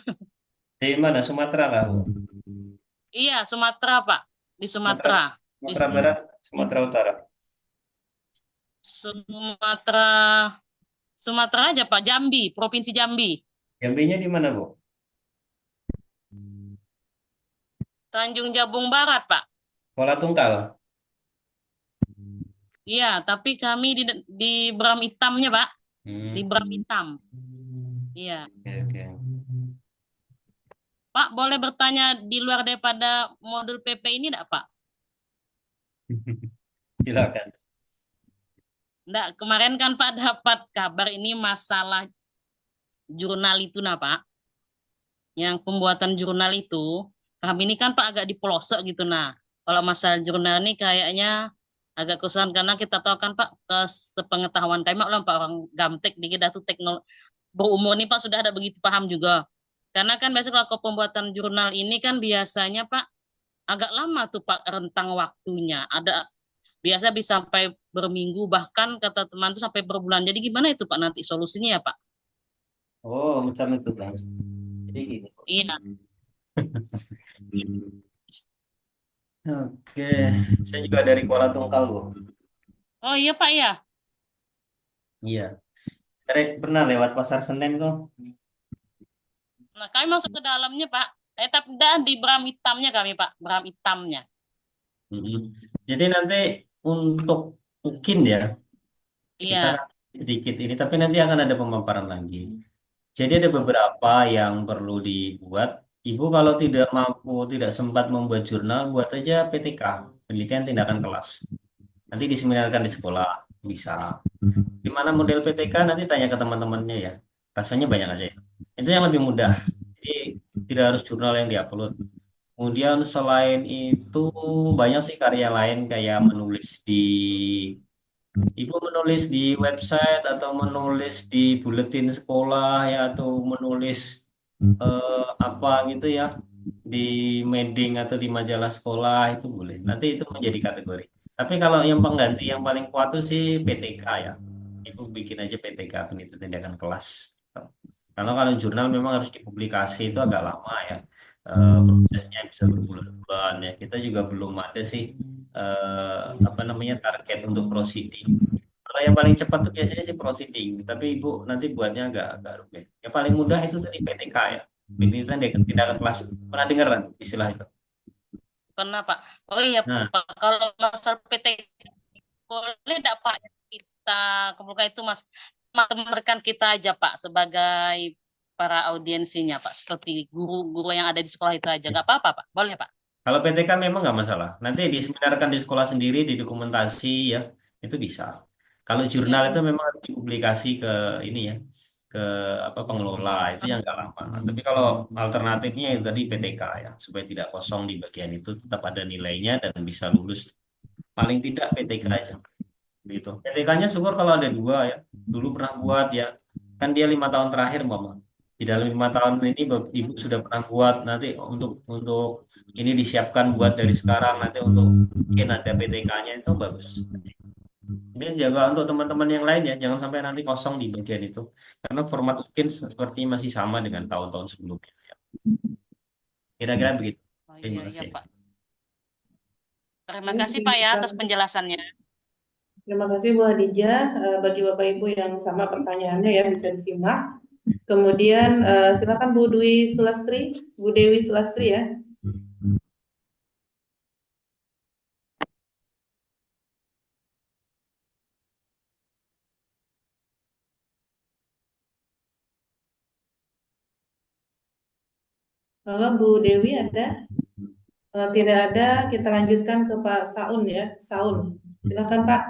di mana? Sumatera lah Bu? Iya, Sumatera, Pak. Di Sumatera, Sumatera. Di Sumatera Barat, Sumatera Utara. Sumatera, Sumatera aja, Pak. Jambi, Provinsi Jambi. Jambinya di mana Bu? Tanjung Jabung Barat, Pak. Kuala Tungkal. Iya, tapi kami di Bram Hitamnya, Pak. Hmm. Di Bram Hitam. Iya. Oke, oke. Pak, boleh bertanya di luar daripada modul PP ini enggak, Pak? Silakan. Enggak, kemarin kan Pak dapat kabar ini masalah jurnal itu, nah Pak. Yang pembuatan jurnal itu, kami ini kan Pak agak di pelosok gitu, nah. Kalau masalah jurnal ini kayaknya agak kesusahan karena kita tahu kan Pak, sepengetahuan kami lah Pak orang gamtek dikit tuh teknologi berumur nih Pak sudah ada begitu paham juga. Karena kan biasanya kalau pembuatan jurnal ini kan biasanya Pak agak lama tuh Pak rentang waktunya. Ada biasa bisa sampai berminggu bahkan kata teman tuh sampai berbulan. Jadi gimana itu Pak nanti solusinya ya Pak? Oh, macam itu kan. Jadi gini. Iya. Oke, saya juga dari Kuala Tungkal Bu. Oh iya Pak ya. Iya, saya pernah lewat Pasar Senen kok. Nah kami masuk ke dalamnya Pak. Tapi dah di Bram Hitamnya kami Pak. Bram Hitamnya. Mm-mm. Jadi nanti untuk mungkin ya kita Iya. kan sedikit ini, tapi nanti akan ada pemaparan lagi. Jadi ada beberapa yang perlu dibuat. Ibu kalau tidak mampu, tidak sempat membuat jurnal, buat aja PTK, penelitian tindakan kelas. Nanti diseminarkan di sekolah, bisa. Gimana model PTK nanti tanya ke teman-temannya ya. Rasanya banyak aja ya. Itu yang lebih mudah. Jadi tidak harus jurnal yang diupload. Kemudian selain itu banyak sih karya lain kayak menulis di Ibu menulis di website atau menulis di buletin sekolah ya atau menulis apa gitu ya di Meding atau di majalah sekolah itu boleh. Nanti itu menjadi kategori. Tapi kalau yang pengganti yang paling kuat itu sih PTK ya. Ibu bikin aja PTK penelitian tindakan kelas. Karena kalau jurnal memang harus dipublikasi itu agak lama ya. Prosesnya bisa berbulan-bulan ya. Kita juga belum ada sih apa namanya target untuk proceeding. Kalau yang paling cepat tuh biasanya sih proceeding, tapi ibu nanti buatnya agak rumit. Yang paling mudah itu tadi PTK ya. Ini kan tindakan kelas. Pernah dengar kan istilah itu? Pernah Pak. Oh iya Nah, Pak. Kalau masalah PT boleh enggak Pak kita kumpulkan itu Mas rekan kita aja Pak sebagai para audiensinya, Pak? Seperti guru-guru yang ada di sekolah itu aja. Nggak apa-apa, Pak? Boleh, Pak? Kalau PTK memang nggak masalah. Nanti diseminarkan di sekolah sendiri, didokumentasi ya, itu bisa. Kalau jurnal itu Ya. memang harus dipublikasi ke ini ya, ke apa pengelola itu yang nggak lama. Tapi kalau alternatifnya itu tadi PTK ya, supaya tidak kosong di bagian itu, tetap ada nilainya dan bisa lulus. Paling tidak PTK aja. Gitu. PTK-nya syukur kalau ada dua ya. Dulu pernah buat ya, kan dia 5 tahun terakhir mama. Di dalam 5 tahun ini ibu sudah pernah buat nanti untuk ini disiapkan buat dari sekarang nanti untuk mungkin ada PTK-nya itu bagus. Kemudian jaga untuk teman-teman yang lain ya, jangan sampai nanti kosong di bagian itu. Karena format mungkin seperti masih sama dengan tahun-tahun sebelumnya. Ya. Kira-kira begitu. Oh Terima iya, iya, kasih. Pak. Terima kasih, Pak, ya, atas penjelasannya. Terima kasih Bu Hadijah. Bagi Bapak Ibu yang sama pertanyaannya ya bisa disimak. Kemudian silakan Bu Dwi Sulastri, Bu Dewi Sulastri ya. Kalau Bu Dewi ada? Kalau tidak ada, kita lanjutkan ke Pak Saun ya. Saun, silakan Pak.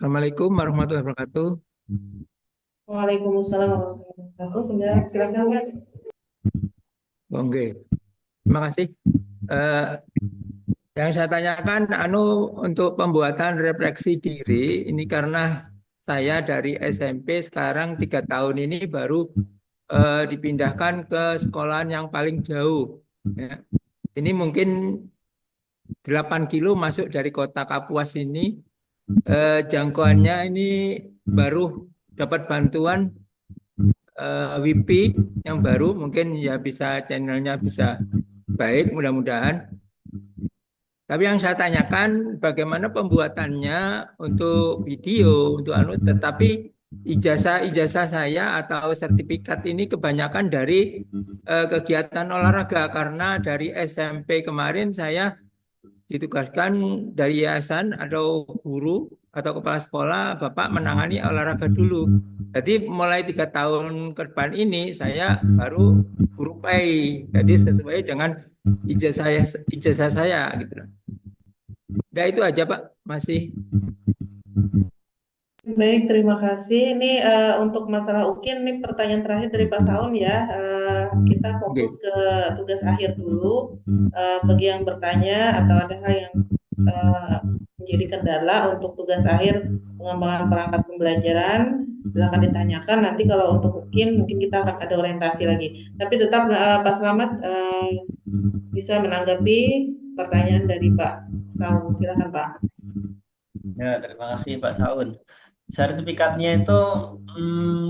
Assalamualaikum warahmatullahi wabarakatuh. Waalaikumsalam warahmatullahi wabarakatuh. Silakan Pak. Oke, terima kasih. Yang saya tanyakan, untuk pembuatan refleksi diri ini karena saya dari SMP sekarang 3 tahun ini baru dipindahkan ke sekolahan yang paling jauh. Ya. Ini mungkin 8 kilo masuk dari kota Kapuas ini. Jangkauannya ini baru dapat bantuan WiFi yang baru, mungkin ya bisa channelnya bisa baik mudah-mudahan. Tapi yang saya tanyakan bagaimana pembuatannya untuk video, untuk tetapi ijazah saya atau sertifikat ini kebanyakan dari kegiatan olahraga karena dari SMP kemarin saya ditugaskan dari yayasan atau guru atau kepala sekolah Bapak menangani olahraga dulu. Jadi mulai 3 tahun ke depan ini saya baru guru PAI. Jadi sesuai dengan ijazah saya gitu. Nah itu aja Pak, masih. Baik, terima kasih. Ini untuk masalah UKIN, ini pertanyaan terakhir dari Pak Saun ya. Kita fokus ke tugas akhir dulu. Bagi yang bertanya atau ada hal yang menjadi kendala untuk tugas akhir pengembangan perangkat pembelajaran, silakan ditanyakan. Nanti kalau untuk UKIN mungkin kita akan ada orientasi lagi. Tapi tetap Pak Selamat bisa menanggapi pertanyaan dari Pak Saun. Silakan Pak. Ya, terima kasih Pak Saun. Sertifikatnya itu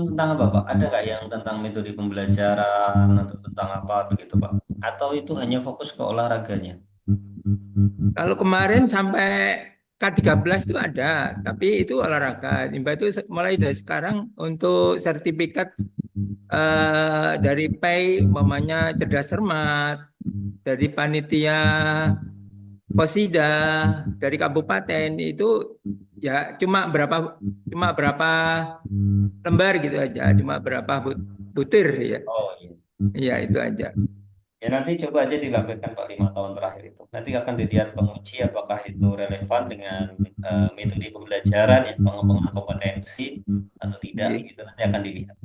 tentang apa Pak? Ada nggak yang tentang metode pembelajaran atau tentang apa begitu Pak? Atau itu hanya fokus ke olahraganya? Kalau kemarin sampai K13 itu ada, tapi itu olahraga. Mbak itu mulai dari sekarang untuk sertifikat dari PAI, umpamanya cerdas cermat, dari panitia Posida, dari kabupaten itu ya cuma berapa lembar gitu aja, cuma berapa butir ya. Oh iya. Iya itu aja. Ya nanti coba aja dilakukan Pak 5 tahun terakhir itu. Nanti akan dilihat penguji apakah itu relevan dengan metode pembelajaran ya pengembangan kompetensi atau tidak Iya. gitu. Nanti akan dilihat.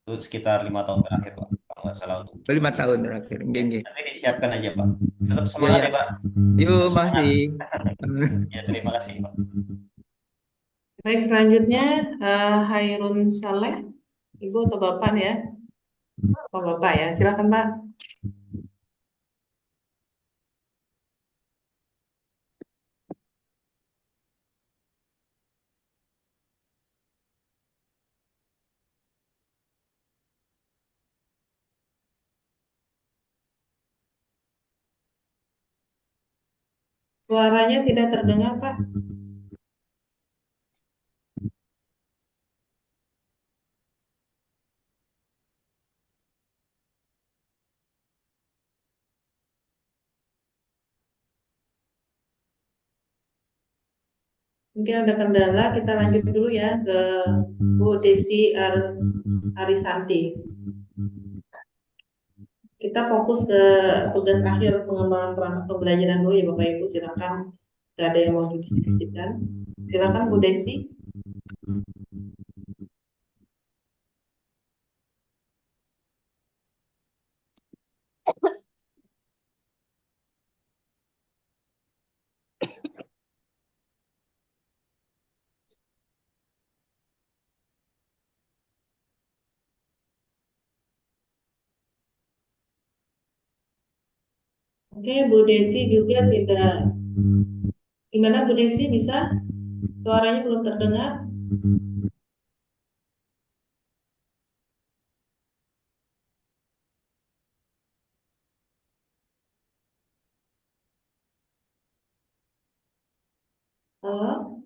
Itu sekitar 5 tahun terakhir Pak. Kalau nggak salah untuk 5 tahun terakhir. ya, Nggih. nanti disiapkan aja Pak. Tetap Iya semangat ya. ya Pak. Yuk Tetap semangat. masih. Ya terima kasih Pak. Baik, selanjutnya Hairun Saleh, Ibu atau Bapak ya? Oh, Bapak ya, silakan Pak. Suaranya tidak terdengar Pak. Mungkin ada kendala, kita lanjut dulu ya ke Bu Desi Arisanti. Kita fokus ke tugas akhir pengembangan perangkat pembelajaran dulu ya Bapak Ibu. Silakan. Tidak ada yang mau didiskusikan. Silakan Bu Desi. Oke, Bu Desi juga tidak. Gimana Bu Desi, bisa? Suaranya belum terdengar. Halo?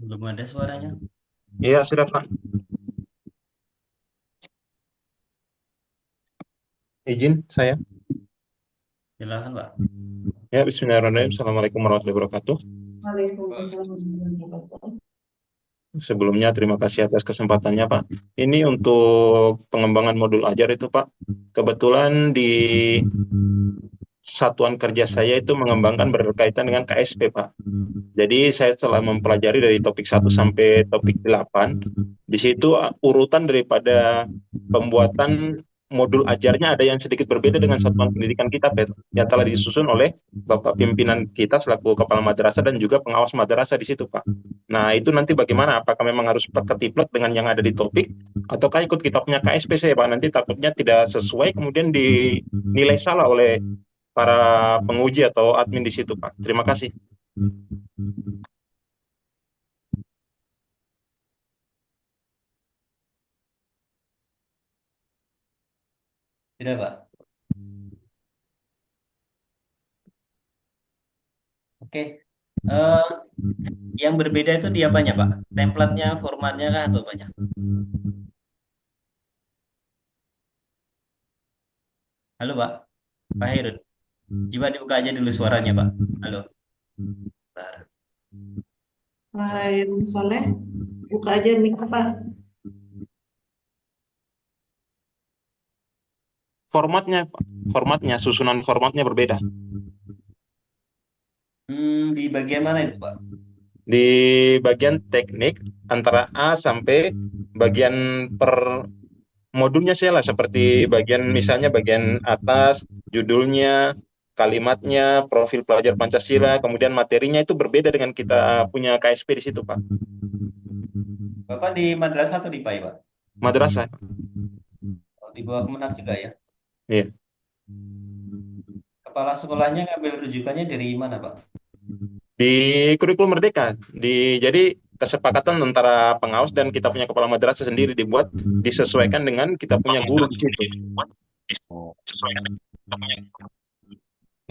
Belum ada suaranya. Iya, sudah Pak. Izin saya. Silakan, Pak. Ya, bismillahirrahmanirrahim. Assalamualaikum warahmatullahi wabarakatuh. Waalaikumsalam warahmatullahi wabarakatuh. Sebelumnya terima kasih atas kesempatannya, Pak. Ini untuk pengembangan modul ajar itu, Pak. Kebetulan di satuan kerja saya itu mengembangkan berkaitan dengan KSP, Pak. Jadi saya telah mempelajari dari topik 1 sampai topik 8. Di situ urutan daripada pembuatan modul ajarnya ada yang sedikit berbeda dengan satuan pendidikan kita, Pak, yang telah disusun oleh Bapak pimpinan kita selaku kepala madrasah dan juga pengawas madrasah di situ, Pak. Nah, itu nanti bagaimana? Apakah memang harus ketiplek dengan yang ada di topik ataukah ikut kita punya KSP saya, Pak? Nanti takutnya tidak sesuai kemudian dinilai salah oleh para penguji atau admin di situ, Pak. Terima kasih. Tidak, Pak. Oke. Yang berbeda itu di apanya, Pak? Template-nya, formatnya kah atau apanya? Halo, Pak. Pak Herun. Coba dibuka aja dulu suaranya, Pak. Halo. Bentar. Hai, Soleh. Buka aja mic Pak. Formatnya, susunan formatnya berbeda. Di bagian mana itu, Pak? Di bagian teknik antara A sampai bagian per modulnya saya lah, seperti bagian misalnya bagian atas judulnya, kalimatnya, profil pelajar Pancasila, kemudian materinya itu berbeda dengan kita punya KSP di situ, Pak. Bapak di madrasah atau di PAI, Pak? Madrasah. Oh, di bawah Kemenak juga ya? Iya. Kepala sekolahnya ngambil rujukannya dari mana, Pak? Di kurikulum Merdeka. Jadi kesepakatan antara pengawas dan kita punya kepala madrasah sendiri dibuat disesuaikan dengan kita punya guru di situ. Oh.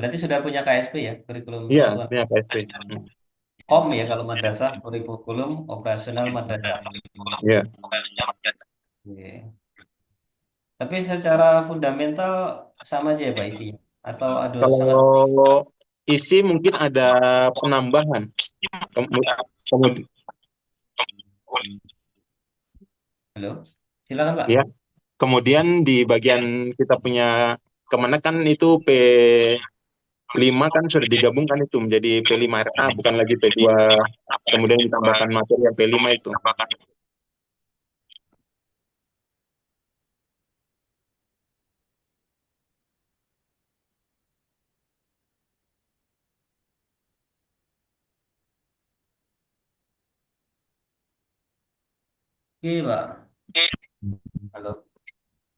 Berarti sudah punya KSP ya, kurikulum Iya, satuan. punya KSP. KOM ya kalau madrasah, kurikulum operasional madrasah. Iya. Oke. Tapi secara fundamental sama aja ya Pak isinya? Atau ada sangat... Kalau isi mungkin ada penambahan. Kemudian, Halo, silakan Pak. ya. Kemudian di bagian kita punya Kemenak kan itu P5 kan sudah digabungkan itu menjadi P5RA, bukan lagi P2. Kemudian ditambahkan materi yang P5 itu. Oke, Pak. Halo.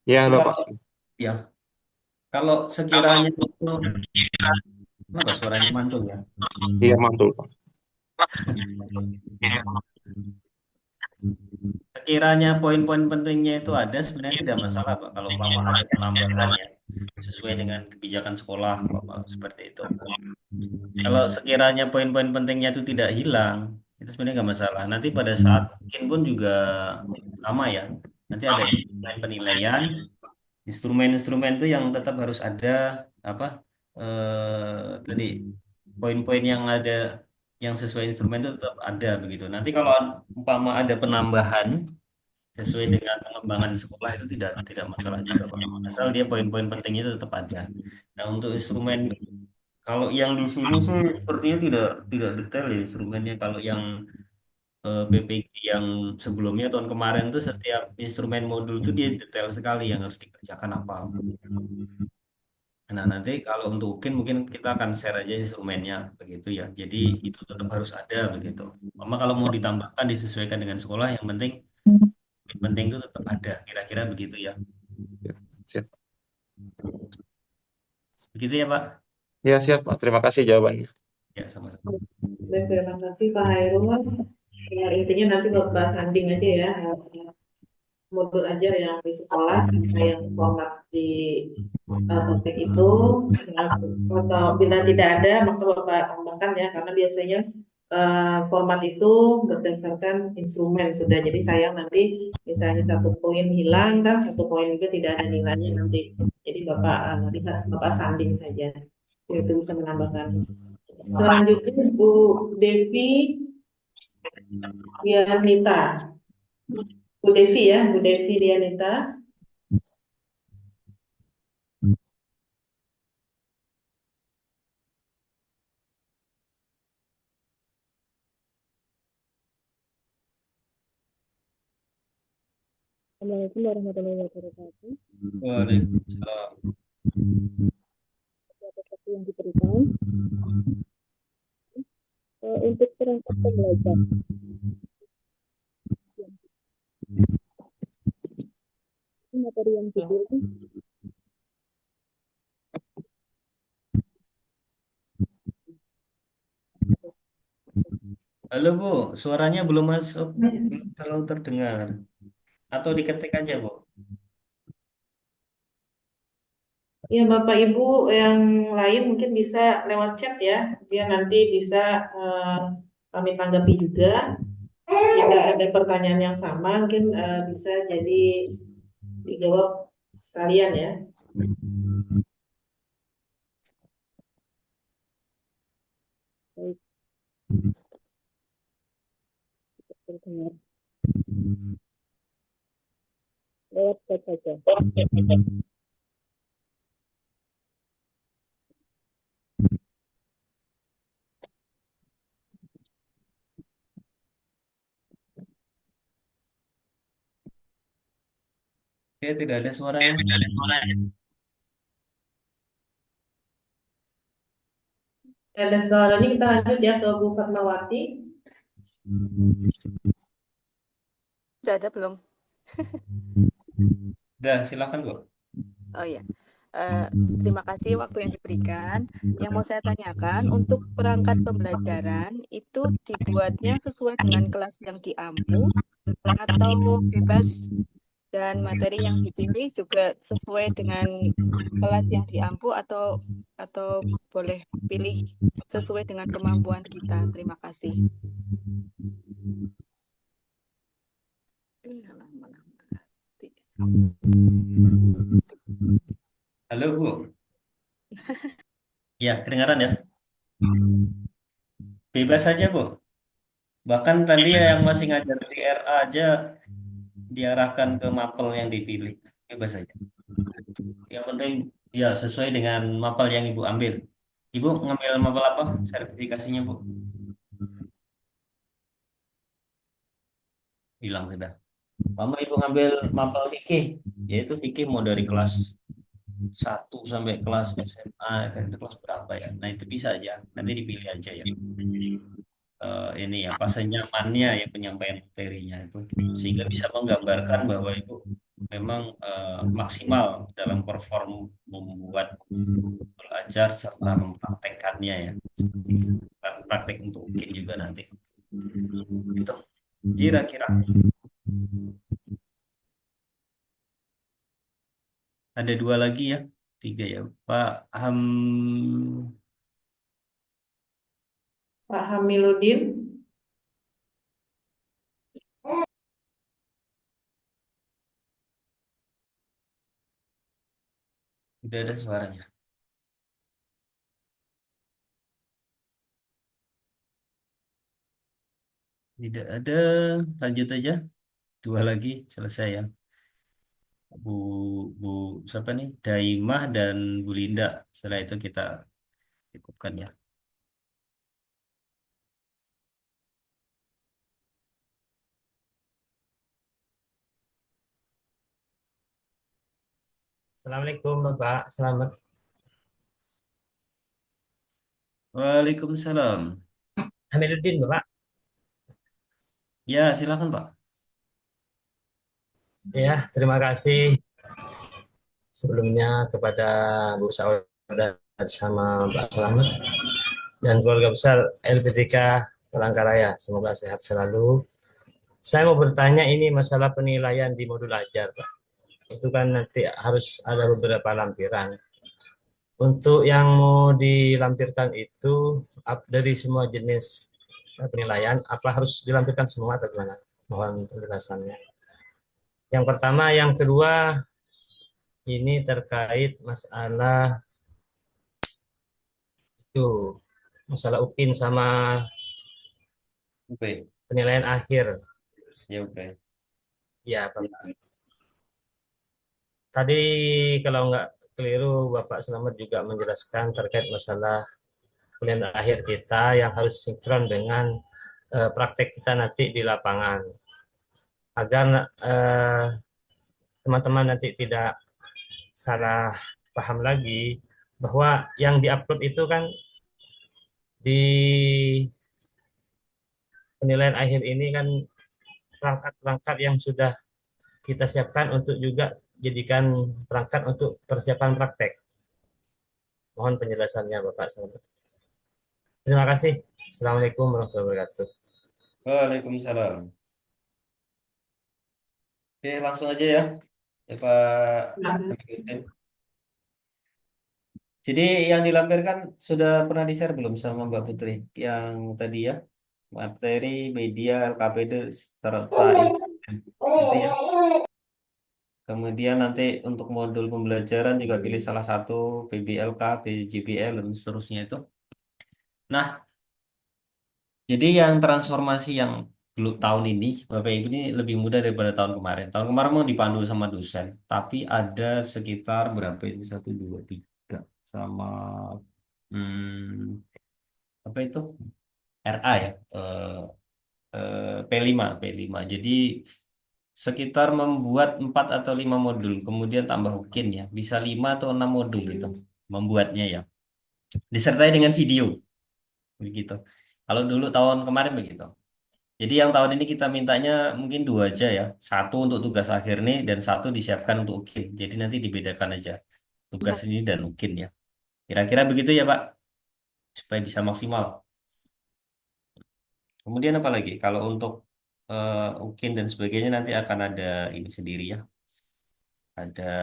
Ya, Jadi halo Pak. kalau ya, kalau sekiranya itu kenapa suaranya mantul ya? Iya, mantul Pak. Sekiranya poin-poin pentingnya itu ada, sebenarnya tidak masalah, Pak. Kalau umpama ada penambahannya sesuai dengan kebijakan sekolah, Bapak, seperti itu. Kalau sekiranya poin-poin pentingnya itu tidak hilang, itu sebenarnya nggak masalah. Nanti pada saat mungkin pun juga sama ya. Nanti ada instrumen penilaian, instrumen-instrumen itu yang tetap harus ada apa tadi poin-poin yang ada yang sesuai instrumen itu tetap ada begitu. Nanti kalau umpama ada penambahan sesuai dengan pengembangan sekolah itu tidak masalah juga Pak. Asal dia poin-poin pentingnya itu tetap ada. Nah, untuk instrumen kalau yang di sini sih sepertinya tidak detail ya instrumennya. Kalau yang PPG yang sebelumnya tahun kemarin tuh setiap instrumen modul itu dia detail sekali yang harus dikerjakan apa. Nah, nanti kalau untuk mungkin kita akan share aja instrumennya begitu ya. Jadi itu tetap harus ada begitu. Mama kalau mau ditambahkan disesuaikan dengan sekolah yang penting itu tetap ada. Kira-kira begitu ya. Ya, siap. Begitu ya, Pak? Ya, siap Pak. Terima kasih jawabannya. Ya, sama-sama. Baik, terima kasih Pak Hairul. Ya, intinya nanti Bapak sanding aja ya modul ajar yang di sekolah sama yang format di topik itu. Nah, atau bila tidak ada maka Bapak tambahkan ya karena biasanya format itu berdasarkan instrumen sudah, jadi sayang nanti misalnya satu poin hilang kan satu poin juga tidak ada nilainya nanti, jadi Bapak lihat Bapak sanding saja itu bisa menambahkan. Selanjutnya Bu Devi Dianita. Bu Devi ya, Bu Devi Dianita. Assalamualaikum warahmatullahi wabarakatuh. Waalaikumsalam. Atas waktu yang diberikan untuk perangkat pembelajar. Ini materi yang dipilih. Halo Bu, suaranya belum masuk, belum terlalu terdengar. Atau diketik aja Bu. Ya Bapak Ibu yang lain mungkin bisa lewat chat ya, biar nanti bisa kami tanggapi juga. Jika ada pertanyaan yang sama mungkin bisa jadi dijawab sekalian ya. Baik. Terdengar. Lewat chat saja. Oke, tidak ada suaranya. Ada suaranya, kita lanjut ya ke Bu Fatmawati. Sudah ada belum? Udah, silakan Bu. Oh ya. Terima kasih waktu yang diberikan. Yang mau saya tanyakan, untuk perangkat pembelajaran itu dibuatnya sesuai dengan kelas yang diampu atau bebas, dan materi yang dipilih juga sesuai dengan kelas yang diampu atau boleh pilih sesuai dengan kemampuan kita. Terima kasih. Halo Bu. Ya, kedengaran ya? Bebas saja Bu. Bahkan tadi yang masih ngajar di RA aja diarahkan ke mapel yang dipilih. Bebas saja. Yang penting ya sesuai dengan mapel yang Ibu ambil. Ibu ngambil mapel apa? Sertifikasinya Bu? Hilang sudah. Mama Ibu ngambil mapel fikih, yaitu fikih mau dari kelas 1 sampai kelas SMA, kan itu kelas berapa ya? Nah itu bisa aja, nanti dipilih aja ya. ini apa senyamannya ya penyampaian materinya itu sehingga bisa menggambarkan bahwa itu memang maksimal dalam perform membuat belajar serta mempraktekkannya ya seperti itu. Dan praktek untuk mungkin juga nanti itu kira-kira ada dua lagi ya tiga ya Pak Pak Hamiluddin. udah ada suaranya tidak ada lanjut aja dua lagi selesai ya Bu Bu siapa nih Daimah dan Bu Linda setelah itu kita cukupkan ya. Assalamualaikum Bapak, selamat. Waalaikumsalam. Hamiduddin Bapak. Ya, silakan Pak. Ya, terima kasih sebelumnya kepada Bu Sauda sama Mbak Selamat dan keluarga besar LPTK Palangkaraya. Semoga sehat selalu. Saya mau bertanya ini masalah penilaian di modul ajar, Pak. Itu kan nanti harus ada beberapa lampiran. Untuk yang mau dilampirkan itu dari semua jenis penilaian, apa harus dilampirkan semua atau gimana? Mohon penjelasannya. Yang pertama, yang kedua, ini terkait masalah itu, masalah UPIN sama Oke. penilaian akhir. Ya, oke. Ya, Pak. Tadi kalau nggak keliru, Bapak Selamat juga menjelaskan terkait masalah penilaian akhir kita yang harus sinkron dengan praktek kita nanti di lapangan. Agar teman-teman nanti tidak salah paham lagi bahwa yang diupload itu kan di penilaian akhir ini kan perangkat-perangkat yang sudah kita siapkan untuk juga jadikan perangkat untuk persiapan praktek. Mohon penjelasannya Bapak. Terima kasih. Assalamualaikum warahmatullahi wabarakatuh. Waalaikumsalam. Oke, langsung aja ya. Ya Pak Hamiduddin. Jadi yang dilampirkan sudah pernah di-share belum sama Mbak Putri? Yang tadi ya, materi, media, LKPD, serta instrumen. Itu ya. Kemudian nanti untuk modul pembelajaran juga pilih salah satu PBLK, PJBL, dan seterusnya itu. Nah, jadi yang transformasi yang belum tahun ini, Bapak Ibu ini lebih mudah daripada tahun kemarin. Tahun kemarin mau dipandu sama dosen, tapi ada sekitar berapa ini? Satu, dua, tiga, sama hmm, apa itu? RA ya, P5. Jadi sekitar membuat 4 atau 5 modul, kemudian tambah mungkin ya, bisa 5 atau 6 modul itu membuatnya ya, disertai dengan video begitu. Kalau dulu tahun kemarin begitu. Jadi yang tahun ini kita mintanya mungkin dua aja ya. Satu untuk tugas akhir nih dan satu disiapkan untuk UKIN. Jadi nanti dibedakan aja tugas ini dan UKIN ya. Kira-kira begitu ya Pak, supaya bisa maksimal. Kemudian apa lagi? Kalau untuk UKIN dan sebagainya nanti akan ada ini sendiri ya. Ada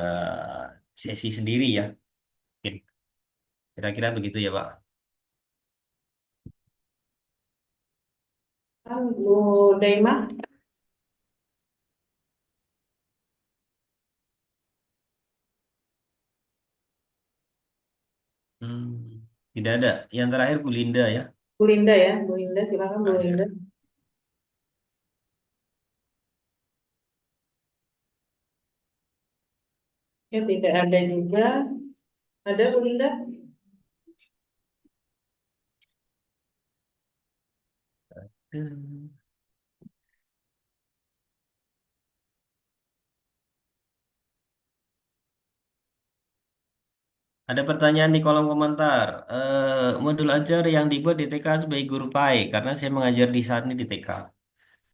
sesi sendiri ya. UKIN. Kira-kira begitu ya Pak. Bu Daimah. Hmm, tidak ada. Yang terakhir Bu Linda ya. Bu Linda ya, Bu Linda, silakan Bu Linda. Ya, tidak ada juga. Ada Bu Linda? Hmm. Ada pertanyaan di kolom komentar. Modul ajar yang dibuat di TK sebagai guru PAI karena saya mengajar di saat ini di TK.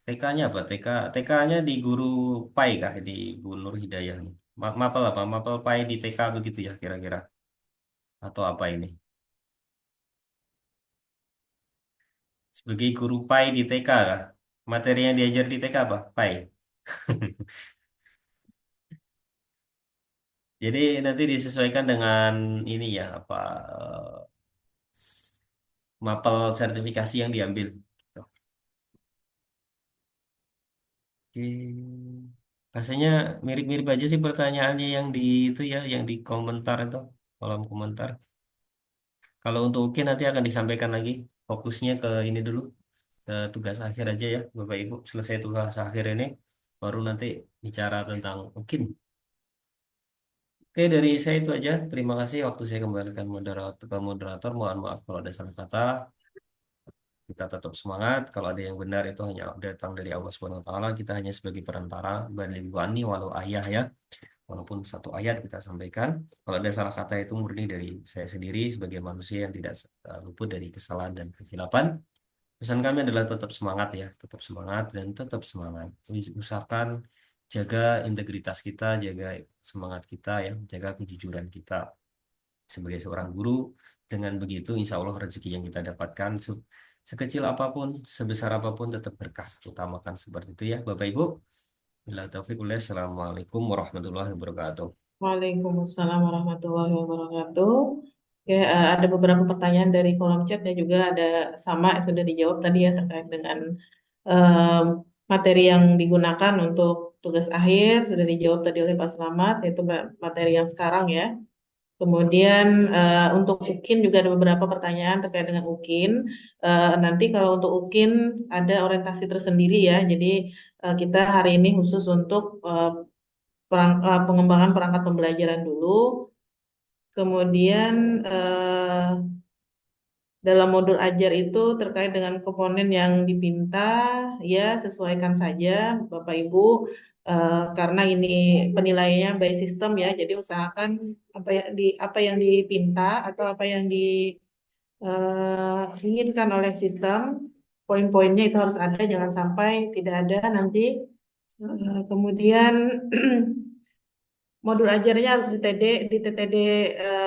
TK-nya apa? TK-nya di guru PAI kah di Bu Nur Hidayah nih? Mapel apa? Mapel PAI di TK begitu ya kira-kira? Atau apa ini? Sebagai guru PAI di TK kah? Materi yang diajar di TK apa? PAI. Jadi nanti disesuaikan dengan ini ya apa mapel sertifikasi yang diambil. Gitu. Oke. Rasanya mirip-mirip aja sih pertanyaannya yang di itu ya, yang di komentar itu, kolom komentar. Kalau untuk UKIN nanti akan disampaikan lagi. Fokusnya ke ini dulu, ke tugas akhir aja ya, Bapak Ibu. Selesai tugas akhir ini, baru nanti bicara tentang UKIN. Oke, dari saya itu aja. Terima kasih. Waktu saya kembalikan moderator ke moderator. Mohon maaf kalau ada salah kata. Kita tetap semangat. Kalau ada yang benar itu hanya datang dari Allah Subhanahu Wa Taala. Kita hanya sebagai perantara. Balighu anni walau ayah ya. Walaupun satu ayat kita sampaikan. Kalau ada salah kata itu murni dari saya sendiri sebagai manusia yang tidak luput dari kesalahan dan kehilapan. Pesan kami adalah tetap semangat ya, tetap semangat dan tetap semangat. Usahakan jaga integritas kita, jaga semangat kita ya, jaga kejujuran kita sebagai seorang guru. Dengan begitu, insya Allah rezeki yang kita dapatkan sekecil apapun, sebesar apapun tetap berkah. Utamakan seperti itu ya, Bapak Ibu. Bila taufiq walhidayah. Assalamualaikum warahmatullahi wabarakatuh. Waalaikumsalam warahmatullahi wabarakatuh. Ya, ada beberapa pertanyaan dari kolom chat ya juga ada sama sudah dijawab tadi ya terkait dengan materi yang digunakan untuk tugas akhir sudah dijawab tadi oleh Pak Slamet yaitu materi yang sekarang ya. Kemudian untuk UKIN juga ada beberapa pertanyaan terkait dengan UKIN. Nanti kalau untuk UKIN ada orientasi tersendiri ya. Jadi kita hari ini khusus untuk pengembangan perangkat pembelajaran dulu. Kemudian dalam modul ajar itu terkait dengan komponen yang dipinta, ya sesuaikan saja Bapak Ibu, karena ini penilaiannya by system ya, jadi usahakan apa yang dipinta atau apa yang diinginkan oleh sistem, poin-poinnya itu harus ada, jangan sampai tidak ada nanti. Kemudian modul ajarnya harus di TTD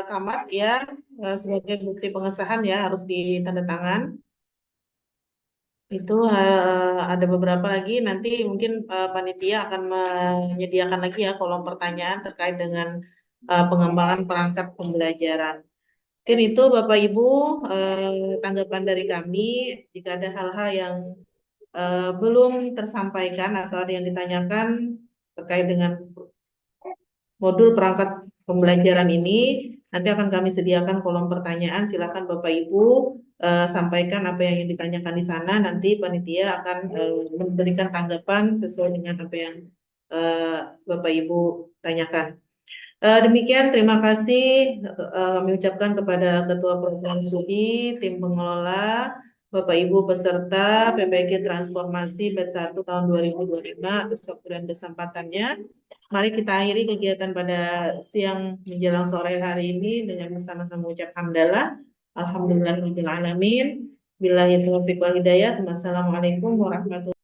Kamar ya sebagai bukti pengesahan ya harus ditandatangan. Itu ada beberapa lagi nanti mungkin panitia akan menyediakan lagi ya kolom pertanyaan terkait dengan pengembangan perangkat pembelajaran. Mungkin itu Bapak Ibu tanggapan dari kami jika ada hal-hal yang belum tersampaikan atau ada yang ditanyakan terkait dengan modul perangkat pembelajaran ini nanti akan kami sediakan kolom pertanyaan. Silakan Bapak Ibu sampaikan apa yang ditanyakan di sana. Nanti panitia akan memberikan tanggapan sesuai dengan apa yang Bapak Ibu tanyakan. Demikian terima kasih kami ucapkan kepada Ketua Program Studi, tim pengelola, Bapak Ibu peserta PPG Transformasi Batch 1 tahun 2025 atas waktu dan kesempatannya. Mari kita akhiri kegiatan pada siang menjelang sore hari ini dengan bersama-sama mengucap hamdalah. Alhamdulillahirabbil alamin. Billahi taufiq wal hidayah. Wassalamualaikum warahmatullahi wabarakatuh.